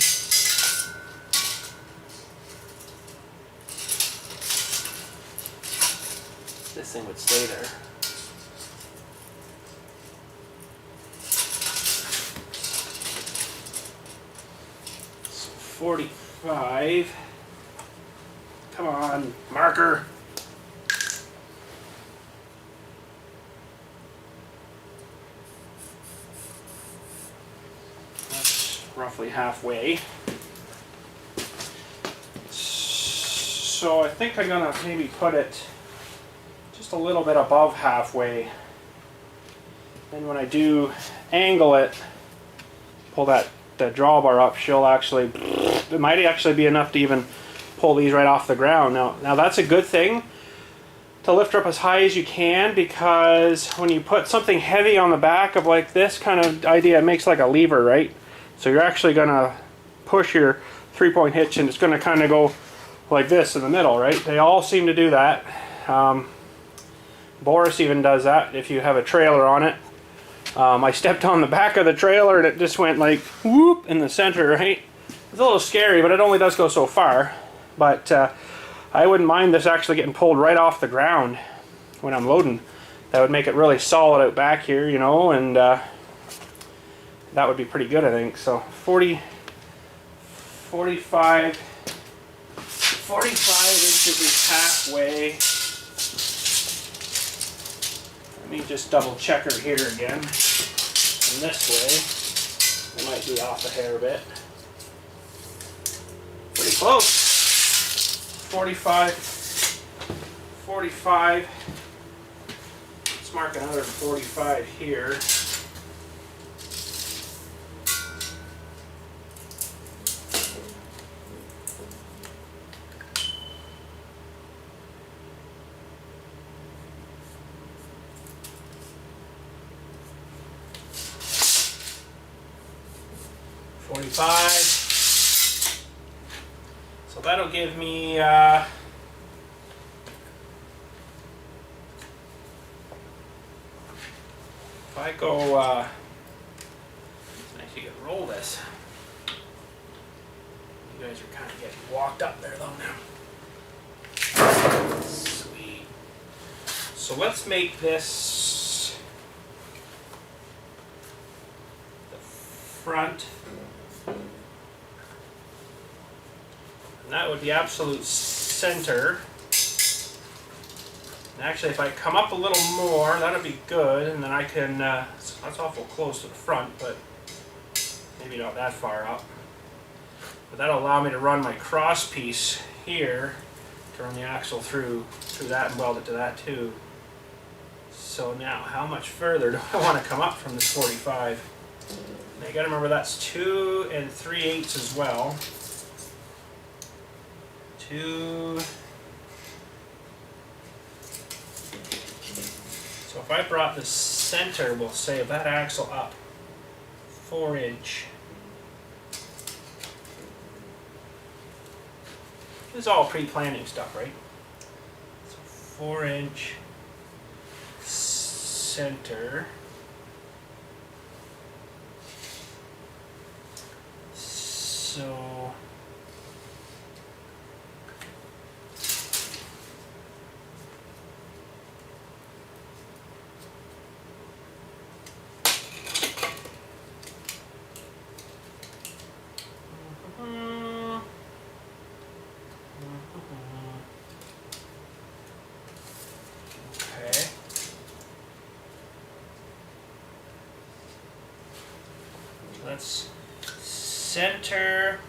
This thing would stay there. So 45. Come on, marker. Roughly halfway. So I think I'm gonna maybe put it just a little bit above halfway. And when I do angle it, pull the drawbar up, she'll actually, it might actually be enough to even pull these right off the ground. Now that's a good thing to lift her up as high as you can, because when you put something heavy on the back of like this kind of idea, it makes like a lever, right? So you're actually gonna push your 3-point hitch and it's gonna kind of go like this in the middle, right? They all seem to do that. Boris even does that if you have a trailer on it. I stepped on the back of the trailer and it just went like whoop in the center, right? It's a little scary, but it only does go so far. But I wouldn't mind this actually getting pulled right off the ground when I'm loading. That would make it really solid out back here, you know, and that would be pretty good, I think. So 45 inches is halfway. Let me just double check her here again. And this way, it might be off a hair a bit. Pretty close. 45. Let's mark another 45 here. So that'll give me if I go it's nice you can roll this. You guys are kind of getting walked up there though now. Sweet. So let's make this the front. And that would be absolute center. And actually, if I come up a little more, that'll be good. And then I can, that's awful close to the front, but maybe not that far up. But that'll allow me to run my cross piece here, to run the axle through that and weld it to that too. So now, how much further do I want to come up from this 45? Now you gotta remember that's 2 3/8 as well. 2. So if I brought the center, we'll say, of that axle up 4 inch. This is all pre-planning stuff, right? So 4 inch center. So okay. Let's center.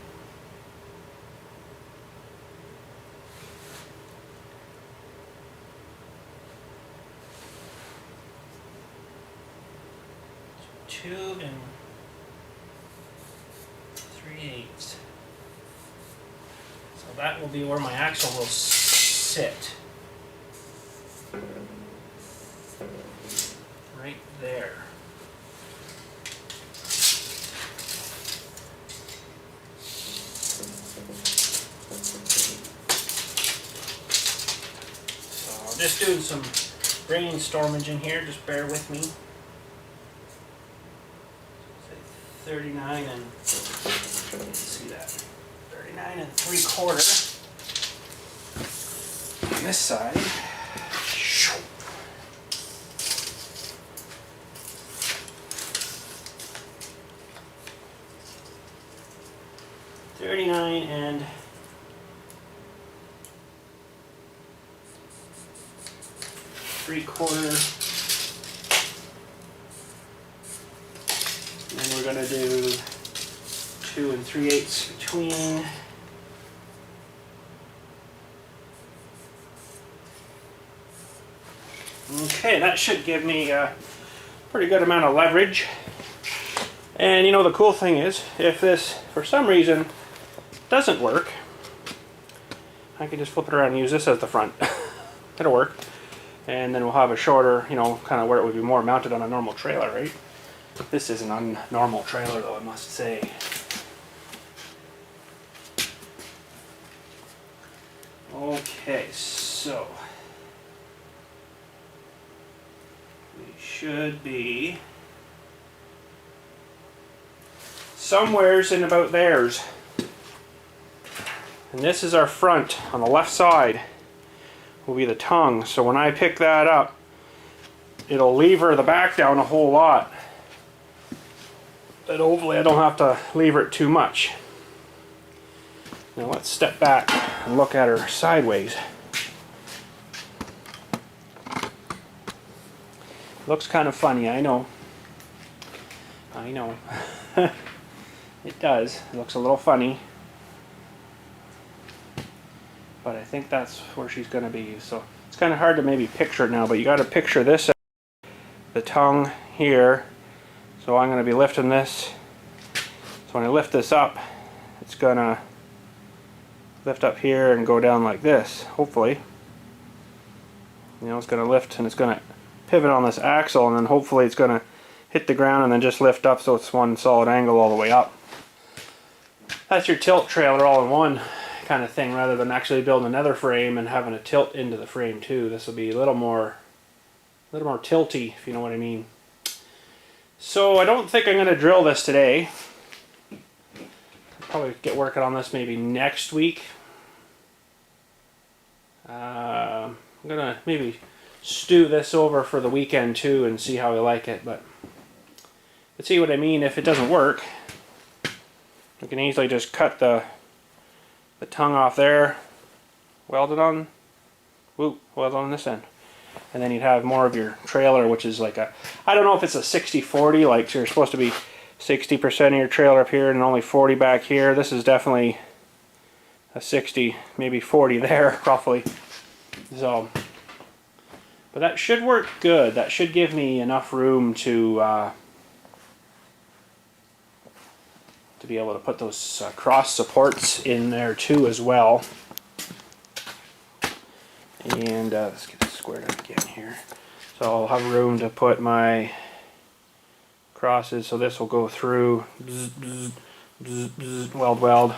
Two and 3/8. So that will be where my axle will sit. Right there. So I'm just doing some brainstorming in here, just bear with me. 39 and, let's see that, 39 3/4 on this side. 39 3/4. And we're going to do 2 3/8 between. Okay, that should give me a pretty good amount of leverage. And you know, the cool thing is, if this for some reason doesn't work, I can just flip it around and use this as the front. It'll work. And then we'll have a shorter, you know, kind of where it would be more mounted on a normal trailer, right? This isn't a normal trailer though, I must say. Okay, so we should be somewheres in about theirs. And this is our front. On the left side will be the tongue. So when I pick that up, it'll lever the back down a whole lot. But hopefully I don't have to lever it too much. Now let's step back and look at her sideways. Looks kind of funny, I know. I know. It does. It looks a little funny. But I think that's where she's going to be. So it's kind of hard to maybe picture it now, but you got to picture this, the tongue here. So I'm going to be lifting this. So when I lift this up, it's going to lift up here and go down like this, hopefully. You know, it's going to lift and it's going to pivot on this axle, and then hopefully it's going to hit the ground and then just lift up so it's one solid angle all the way up. That's your tilt trailer all in one kind of thing, rather than actually building another frame and having a tilt into the frame too. This will be a little more tilty, if you know what I mean. So I don't think I'm going to drill this today. I'll probably get working on this maybe next week. I'm going to maybe stew this over for the weekend too and see how I like it. But see what I mean, if it doesn't work, you can easily just cut the tongue off there, weld it on this end. And then you'd have more of your trailer, which is like a, I don't know if it's a 60-40, like so you're supposed to be 60% of your trailer up here and only 40 back here. This is definitely a 60, maybe 40 there, roughly. So, but that should work good. That should give me enough room to be able to put those cross supports in there too as well. And let's get this squared up again here. So I'll have room to put my crosses, so this will go through, bzz, bzz, bzz, bzz, weld, weld,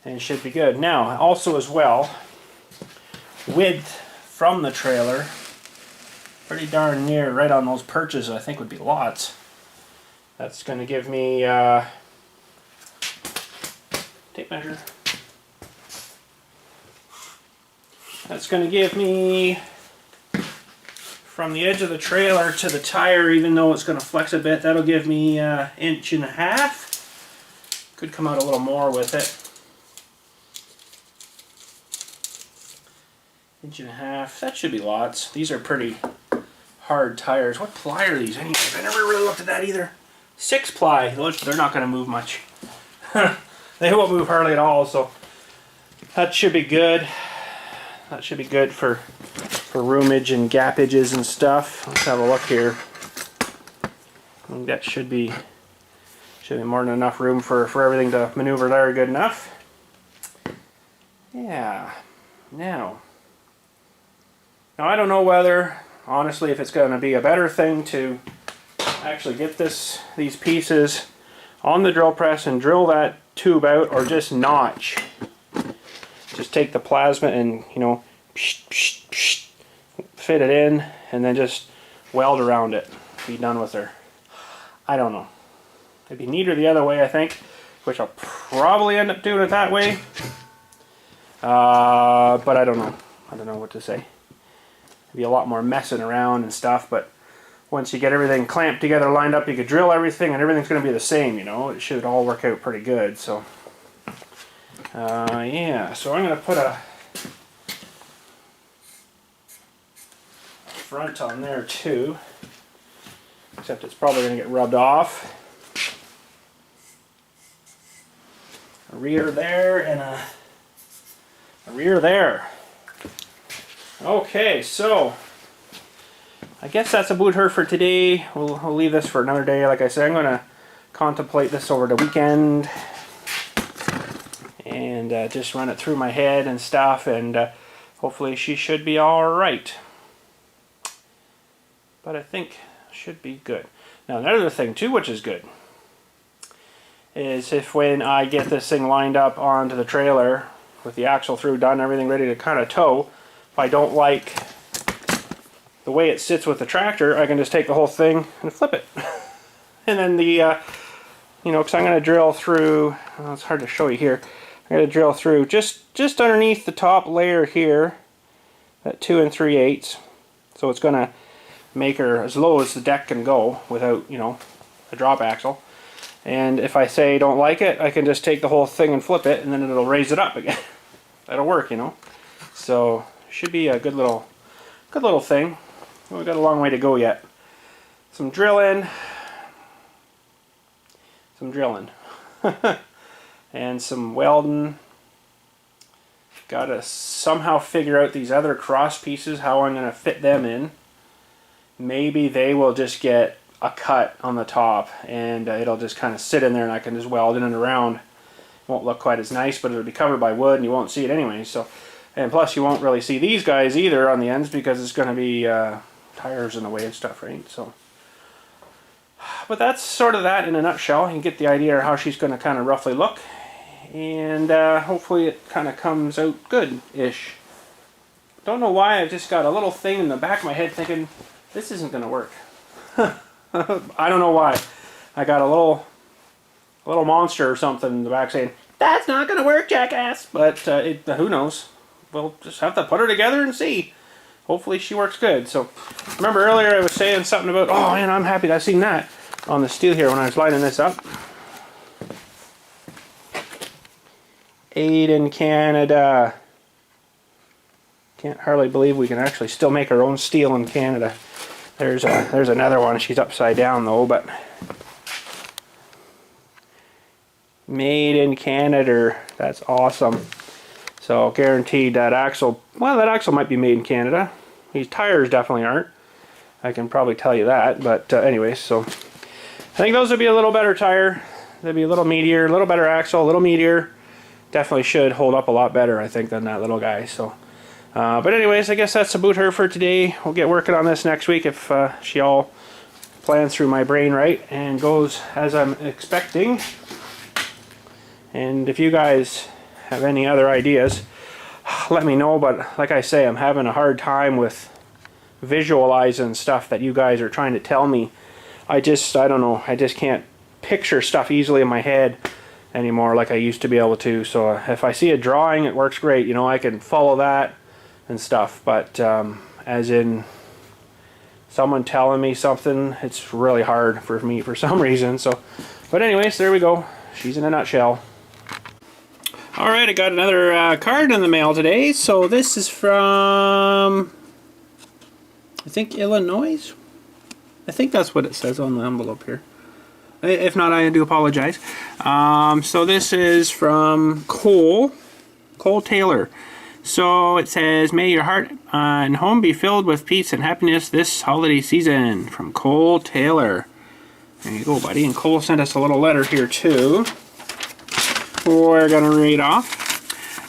and it should be good. Now, also as well, width from the trailer, pretty darn near right on those perches, I think would be lots. That's going to give me tape measure. That's going to give me from the edge of the trailer to the tire, even though it's going to flex a bit, that'll give me 1.5 inches. Could come out a little more with it. 1.5 inches. That should be lots. These are pretty hard tires. What ply are these anyways? I never really looked at that either. 6 ply. They're not going to move much. They won't move hardly at all, so that should be good. That should be good for roomage and gapages and stuff. Let's have a look here. I think that should be more than enough room for everything to maneuver there good enough. Yeah. Now I don't know whether, honestly, if it's going to be a better thing to actually get these pieces on the drill press and drill that tube out, or just notch. Just take the plasma and, you know, fit it in and then just weld around it. Be done with her. I don't know. It'd be neater the other way, I think, which I'll probably end up doing it that way. But I don't know. I don't know what to say. It'd be a lot more messing around and stuff, but once you get everything clamped together, lined up, you could drill everything and everything's going to be the same, you know. It should all work out pretty good, so. Yeah, so I'm going to put a front on there too, except it's probably going to get rubbed off. A rear there and a rear there. Okay, so I guess that's about her for today. We'll leave this for another day. Like I said, I'm going to contemplate this over the weekend and just run it through my head and stuff, and hopefully she should be alright. But I think should be good. Now another thing too, which is good, is if when I get this thing lined up onto the trailer with the axle through, done, everything ready to kind of tow, if I don't like the way it sits with the tractor, I can just take the whole thing and flip it. And then the, you know, because I'm going to drill through, well, it's hard to show you here, I'm going to drill through just underneath the top layer here at 2 3/8. So it's going to make her as low as the deck can go without, you know, a drop axle. And if I say don't like it, I can just take the whole thing and flip it, and then it'll raise it up again. That'll work, you know. So should be a good little thing. We've got a long way to go yet. Some drilling, and some welding. Got to somehow figure out these other cross pieces, how I'm going to fit them in. Maybe they will just get a cut on the top, and it'll just kind of sit in there, and I can just weld in and around. It won't look quite as nice, but it'll be covered by wood, and you won't see it anyway. So, and plus you won't really see these guys either on the ends, because it's going to be tires in the way and stuff, right? So, but that's sort of that in a nutshell. You can get the idea of how she's going to kind of roughly look, and hopefully it kind of comes out good-ish. Don't know why, I've just got a little thing in the back of my head thinking, this isn't going to work. I don't know why. I got a little monster or something in the back saying, that's not going to work, jackass. But who knows? We'll just have to put her together and see. Hopefully she works good. So remember earlier I was saying something about, oh man, I'm happy that I seen that on the steel here when I was lining this up. Aid in Canada. Can't hardly believe we can actually still make our own steel in Canada. There's another one. She's upside down though, but made in Canada. That's awesome. So guaranteed that axle. Well, that axle might be made in Canada. These tires definitely aren't. I can probably tell you that. But anyways, so I think those would be a little better tire. They'd be a little meatier, a little better axle, a little meatier. Definitely should hold up a lot better, I think, than that little guy. So. But anyways, I guess that's about her for today. We'll get working on this next week if she all plans through my brain right and goes as I'm expecting. And if you guys have any other ideas, let me know. But like I say, I'm having a hard time with visualizing stuff that you guys are trying to tell me. I don't know, I just can't picture stuff easily in my head anymore like I used to be able to. So if I see a drawing, it works great. You know, I can follow that and stuff, but as in someone telling me something, it's really hard for me for some reason. So, but anyways, there we go. She's in a nutshell. Alright, I got another card in the mail today. So this is from, I think, Illinois. I think that's what it says on the envelope here. If not, I do apologize. So this is from Cole Taylor. So it says, may your heart and home be filled with peace and happiness this holiday season. From Cole Taylor. There you go, buddy. And Cole sent us a little letter here, too. We're going to read off.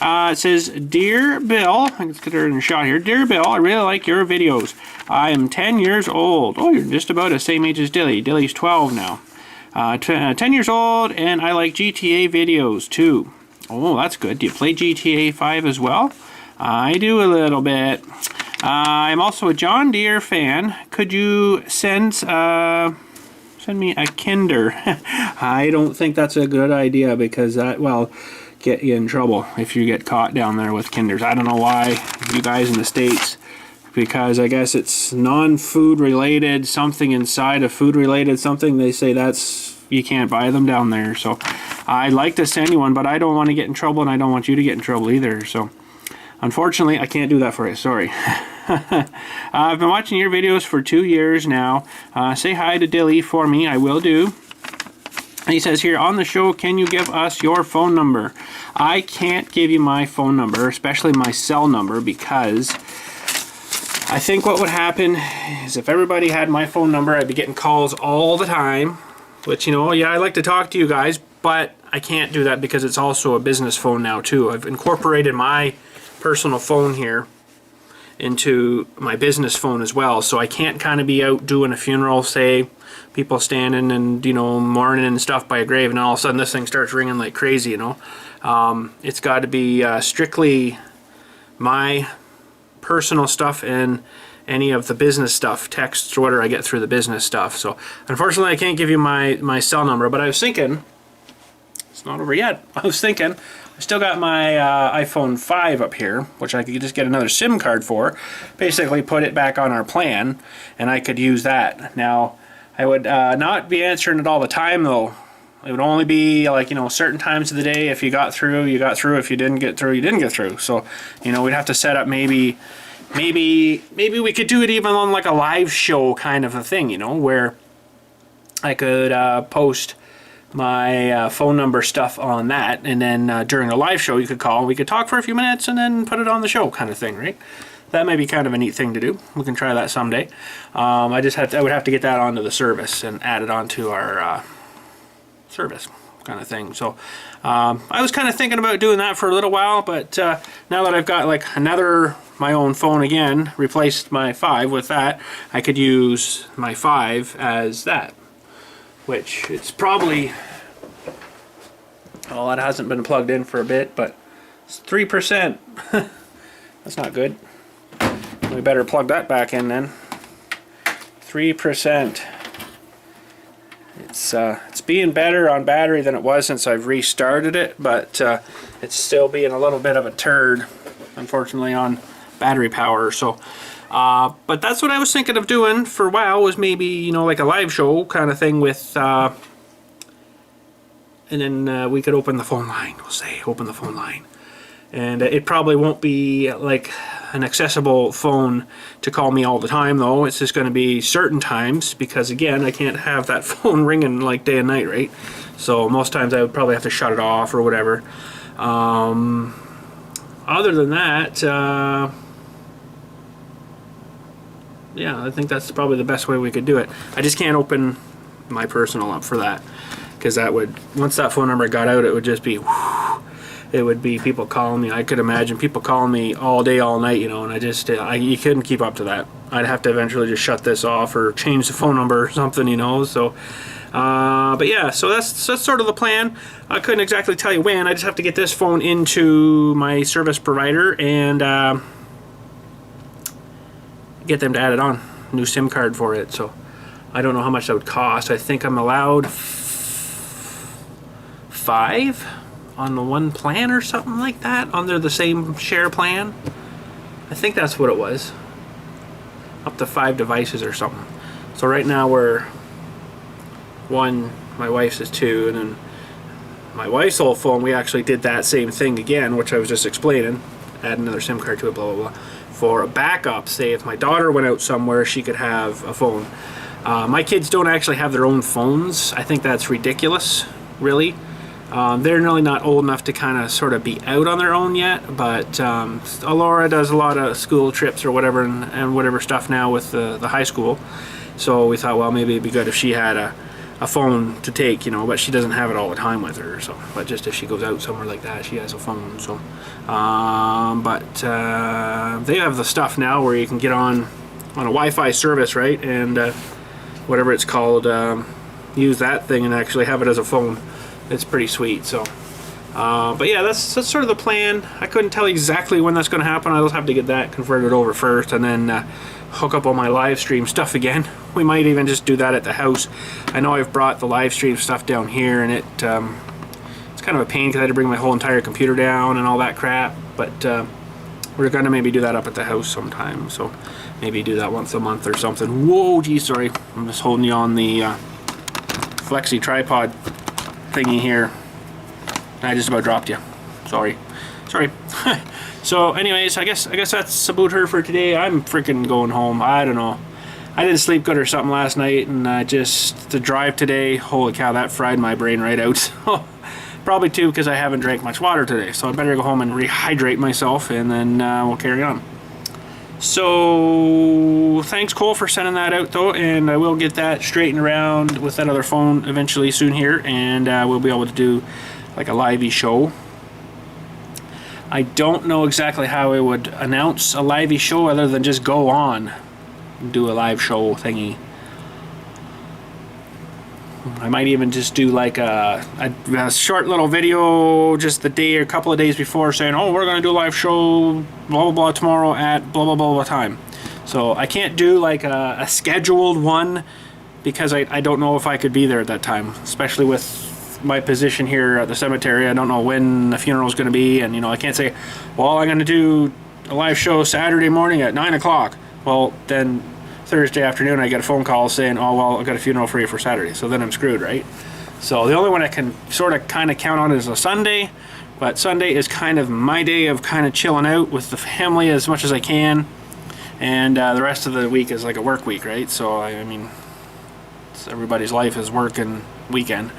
It says, Dear Bill, let's get her in a shot here. Dear Bill, I really like your videos. I am 10 years old. Oh, you're just about the same age as Dilly. Dilly's 12 now. 10 years old, and I like GTA videos, too. Oh, that's good. Do you play GTA 5 as well? I do a little bit. I'm also a John Deere fan. Could you send me a Kinder? I don't think that's a good idea because that, well, get you in trouble if you get caught down there with Kinders. I don't know why you guys in the States, because I guess it's non-food related, something inside of food related something. They say that's, you can't buy them down there. So I'd like to send you one, but I don't want to get in trouble, and I don't want you to get in trouble either. So unfortunately, I can't do that for you. Sorry. I've been watching your videos for 2 years now. Say hi to Dilly for me. I will do. And he says here, on the show, can you give us your phone number? I can't give you my phone number, especially my cell number, because I think what would happen is if everybody had my phone number, I'd be getting calls all the time, which, you know, yeah, I like to talk to you guys, but I can't do that because it's also a business phone now too. I've incorporated my personal phone here into my business phone as well, so I can't kind of be out doing a funeral, say people standing and, you know, mourning and stuff by a grave, and all of a sudden this thing starts ringing like crazy, you know. It's got to be strictly my personal stuff and any of the business stuff, texts or whatever I get through the business stuff. So unfortunately I can't give you my cell number, but I was thinking, it's not over yet, I was thinking I still got my iPhone 5 up here, which I could just get another SIM card for, basically put it back on our plan, and I could use that. Now I would not be answering it all the time though. It would only be like, you know, certain times of the day. If you got through, you got through. If you didn't get through, you didn't get through. So, you know, we'd have to set up maybe we could do it even on like a live show kind of a thing, you know, where I could post my phone number stuff on that, and then during a live show you could call and we could talk for a few minutes and then put it on the show kind of thing, right? That may be kind of a neat thing to do. We can try that someday. I would have to get that onto the service and add it onto our service kind of thing. So I was kind of thinking about doing that for a little while, but now that I've got like my own phone again, replaced my 5 with that, I could use my 5 as that, which it's probably, well, it hasn't been plugged in for a bit, but it's 3%. That's not good. We better plug that back in then. 3%. It's being better on battery than it was since I've restarted it, but it's still being a little bit of a turd, unfortunately, on battery power. So, but that's what I was thinking of doing for a while, was maybe, you know, like a live show kind of thing with, and then we could open the phone line. We'll say open the phone line, and it probably won't be like an accessible phone to call me all the time though. It's just going to be certain times, because again, I can't have that phone ringing like day and night, right? So most times I would probably have to shut it off or whatever. Other than that, yeah, I think that's probably the best way we could do it. I just can't open my personal up for that, because that would, once that phone number got out, it would just be whew, it would be people calling me. I could imagine people calling me all day, all night, you know, and I just, you couldn't keep up to that. I'd have to eventually just shut this off or change the phone number or something, you know, so, but yeah, so that's sort of the plan. I couldn't exactly tell you when. I just have to get this phone into my service provider and get them to add it on, new SIM card for it. So I don't know how much that would cost. I think I'm allowed 5 on the one plan or something like that, under the same share plan. I think that's what it was. Up to 5 devices or something. So right now we're 1, my wife's is 2, and then my wife's old phone, we actually did that same thing again, which I was just explaining. Add another SIM card to it, blah, blah, blah. For a backup, say if my daughter went out somewhere, she could have a phone. My kids don't actually have their own phones. I think that's ridiculous, really. They're really not old enough to kind of sort of be out on their own yet, but Laura does a lot of school trips or whatever, and whatever stuff now with the high school. So we thought, well, maybe it'd be good if she had a phone to take, you know, but she doesn't have it all the time with her. So, but just if she goes out somewhere like that, she has a phone. So, they have the stuff now where you can get on a Wi-Fi service, right, and whatever it's called, use that thing and actually have it as a phone. It's pretty sweet. So, but yeah, that's sort of the plan. I couldn't tell exactly when that's going to happen. I'll just have to get that converted over first, and then hook up all my live stream stuff again. We might even just do that at the house. I know I've brought the live stream stuff down here, and it's kind of a pain because I had to bring my whole entire computer down and all that crap. But we're going to maybe do that up at the house sometime. So maybe do that once a month or something. Whoa, geez, sorry. I'm just holding you on the flexi tripod thingy here. I just about dropped you. Sorry. So anyways, I guess that's about her for today. I'm freaking going home. I don't know. I didn't sleep good or something last night, and just the drive today, holy cow, that fried my brain right out. Probably too because I haven't drank much water today, so I better go home and rehydrate myself, and then we'll carry on. So thanks, Cole, for sending that out though, and I will get that straightened around with that other phone eventually soon here, and we'll be able to do like a livey show. I don't know exactly how I would announce a livey show other than just go on and do a live show thingy. I might even just do like a short little video just the day or a couple of days before saying, oh, we're going to do a live show, blah, blah, blah, tomorrow at blah, blah, blah, blah time. So I can't do like a scheduled one because I don't know if I could be there at that time, especially with my position here at the cemetery. I don't know when the funeral is going to be, and you know, I can't say, well, I'm going to do a live show Saturday morning at 9 o'clock. Well, then Thursday afternoon I get a phone call saying, oh, well, I've got a funeral for you for Saturday. So then I'm screwed, right? So the only one I can sort of kind of count on is a Sunday, but Sunday is kind of my day of kind of chilling out with the family as much as I can, and the rest of the week is like a work week, right? So I mean, everybody's life is work and weekend.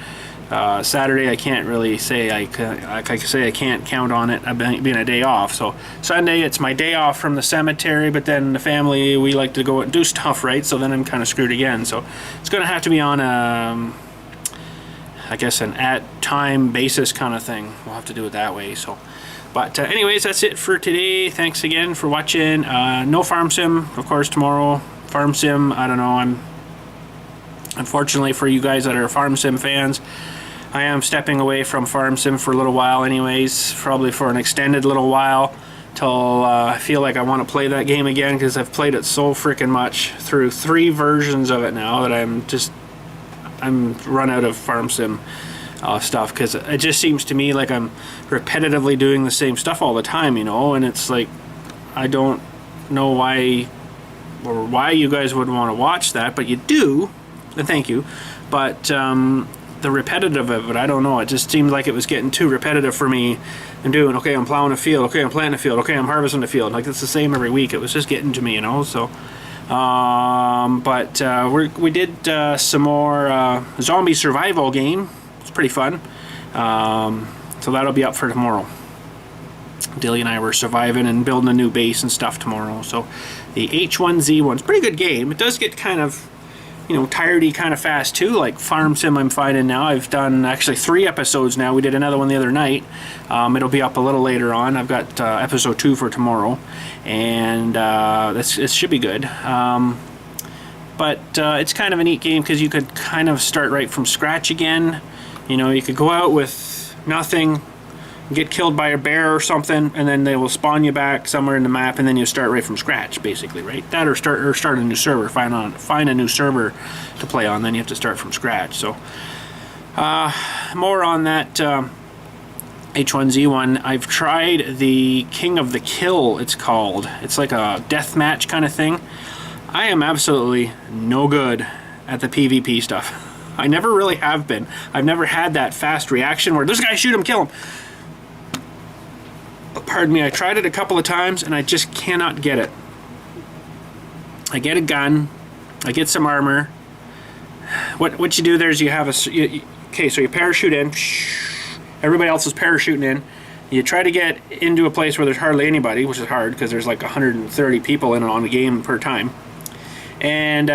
Saturday I can't really say I can't count on it being a day off. So Sunday it's my day off from the cemetery, but then the family, we like to go and do stuff, right? So then I'm kind of screwed again. So it's going to have to be on a, I guess, an at time basis kind of thing. We'll have to do it that way. So, but anyways, that's it for today. Thanks again for watching. No farm sim, of course, tomorrow. Farm sim, I don't know. Unfortunately for you guys that are farm sim fans, I am stepping away from farm sim for a little while anyways, probably for an extended little while, till I feel like I want to play that game again, because I've played it so freaking much through 3 versions of it now that I'm run out of farm sim stuff, because it just seems to me like I'm repetitively doing the same stuff all the time, you know, and it's like, I don't know why you guys would want to watch that, but you do, and thank you, but the repetitive of it, I don't know, it just seemed like it was getting too repetitive for me. I'm doing, okay, I'm plowing a field, okay, I'm planting a field, okay, I'm harvesting a field, like it's the same every week. It was just getting to me, you know. So we did some more zombie survival game. It's pretty fun, so that'll be up for tomorrow. Dilly and I were surviving and building a new base and stuff tomorrow. So the H1Z1's pretty good game. It does get kind of, you know, tiredy kind of fast too, like farm sim I'm finding now. I've done actually 3 episodes now. We did another one the other night. It'll be up a little later on. I've got episode 2 for tomorrow, and it should be good. But it's kind of a neat game because you could kind of start right from scratch again. You know, you could go out with nothing, get killed by a bear or something, and then they will spawn you back somewhere in the map, and then you start right from scratch, basically, right? That or start a new server, find a new server to play on, then you have to start from scratch. So more on that H1Z1. I've tried the King of the Kill, it's called. It's like a deathmatch kind of thing. I am absolutely no good at the PvP stuff. I never really have been. I've never had that fast reaction where this guy, shoot him, kill him. Pardon me, I tried it a couple of times and I just cannot get it. I get a gun, I get some armor. What you do there is you have okay, so you parachute in, everybody else is parachuting in. You try to get into a place where there's hardly anybody, which is hard because there's like 130 people in on the game per time. And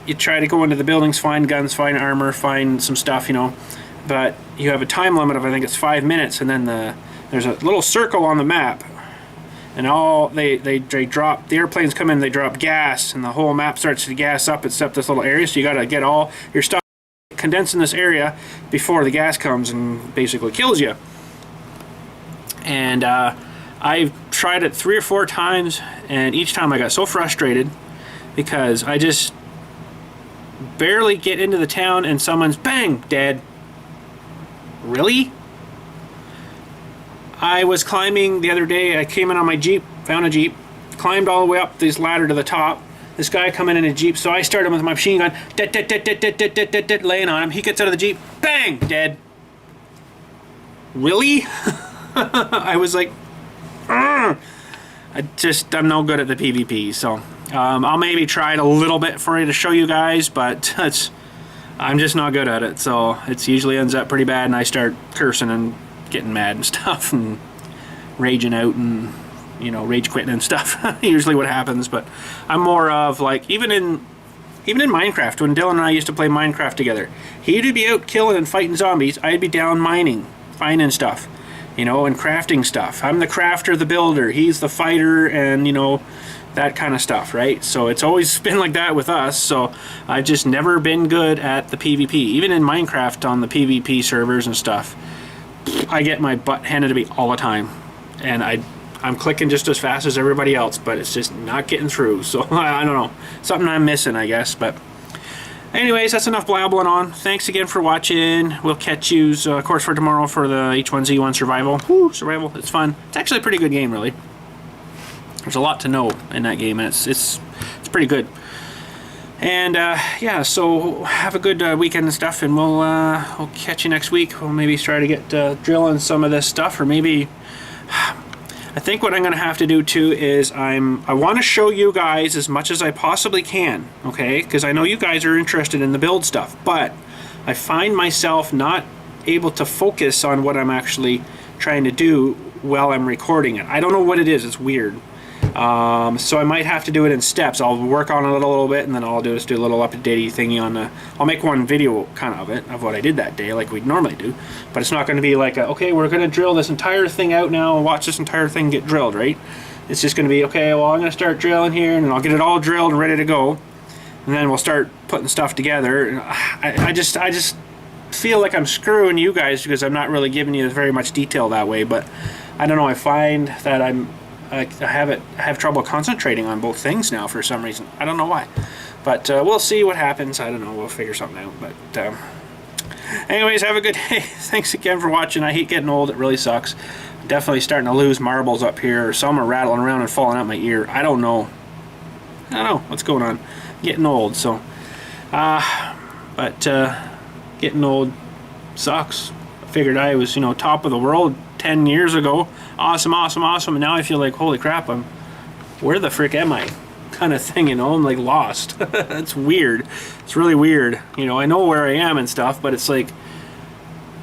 you try to go into the buildings, find guns, find armor, find some stuff, you know. But you have a time limit of, I think it's 5 minutes, and then there's a little circle on the map, and they drop, the airplanes come in, they drop gas, and the whole map starts to gas up except this little area. So you got to get all your stuff condensed in this area before the gas comes and basically kills you. And I've tried it 3 or 4 times, and each time I got so frustrated because I just barely get into the town and someone's bang, dead. Really? I was climbing the other day, I came in on my Jeep, found a Jeep, climbed all the way up this ladder to the top. This guy coming in a Jeep, so I started with my machine gun, laying on him. He gets out of the Jeep, bang, dead. Really? I was like, I'm no good at the PvP, so I'll maybe try it a little bit for you to show you guys, but I'm just not good at it, so it usually ends up pretty bad, and I start cursing and getting mad and stuff and raging out, and you know, rage quitting and stuff. Usually what happens, but I'm more of like, even in Minecraft, when Dylan and I used to play Minecraft together, he'd be out killing and fighting zombies, I'd be down mining, finding stuff, you know, and crafting stuff. I'm the crafter, the builder, he's the fighter, and, you know, that kind of stuff, right? So it's always been like that with us. So I've just never been good at the PvP. Even in Minecraft on the PvP servers and stuff, I get my butt handed to me all the time, and I'm clicking just as fast as everybody else, but it's just not getting through. So I don't know, something I'm missing, I guess. But anyways, that's enough blabbling on. Thanks again for watching. We'll catch you, of course, for tomorrow for the H1Z1 survival. Woo, survival, it's fun. It's actually a pretty good game, really. There's a lot to know in that game, and it's pretty good. And yeah, so have a good weekend and stuff, and we'll catch you next week. We'll maybe try to get drilling some of this stuff, or maybe I think what I'm going to have to do too is I want to show you guys as much as I possibly can, okay? Because I know you guys are interested in the build stuff, but I find myself not able to focus on what I'm actually trying to do while I'm recording it. I don't know what it is. It's weird. So I might have to do it in steps. I'll work on it a little bit, and then all I'll do is do a little updatey thingy on the... I'll make one video kind of it, of what I did that day, like we'd normally do. But it's not going to be like, okay, we're going to drill this entire thing out now and watch this entire thing get drilled, right? It's just going to be, okay, well, I'm going to start drilling here, and I'll get it all drilled and ready to go. And then we'll start putting stuff together. And I just feel like I'm screwing you guys because I'm not really giving you very much detail that way. But I don't know, I find that I have trouble concentrating on both things now for some reason. I don't know why, but we'll see what happens. I don't know. We'll figure something out. But anyways, have a good day. Thanks again for watching. I hate getting old. It really sucks. I'm definitely starting to lose marbles up here. Some are rattling around and falling out my ear. I don't know what's going on. Getting old. So, but getting old sucks. I figured I was, you know, top of the world 10 years ago. Awesome, awesome, awesome. And now I feel like, holy crap, where the frick am I? Kind of thing, you know, I'm like lost. It's weird. It's really weird. You know, I know where I am and stuff, but it's like,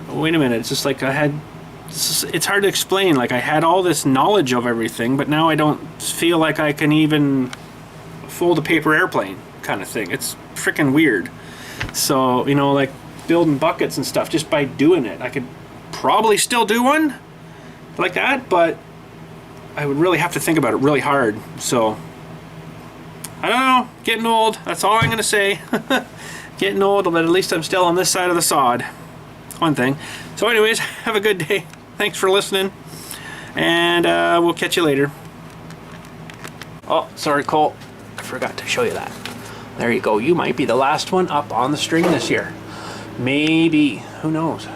wait a minute. It's just like it's hard to explain. Like I had all this knowledge of everything, but now I don't feel like I can even fold a paper airplane kind of thing. It's freaking weird. So, you know, like building buckets and stuff just by doing it. I could probably still do one like that, but I would really have to think about it really hard. So I don't know, getting old, that's all I'm gonna say. Getting old, but at least I'm still on this side of the sod. One thing. So anyways, have a good day. Thanks for listening, and we'll catch you later. Oh, sorry, Cole, I forgot to show you that. There you go. You might be the last one up on the string this year. Maybe, who knows?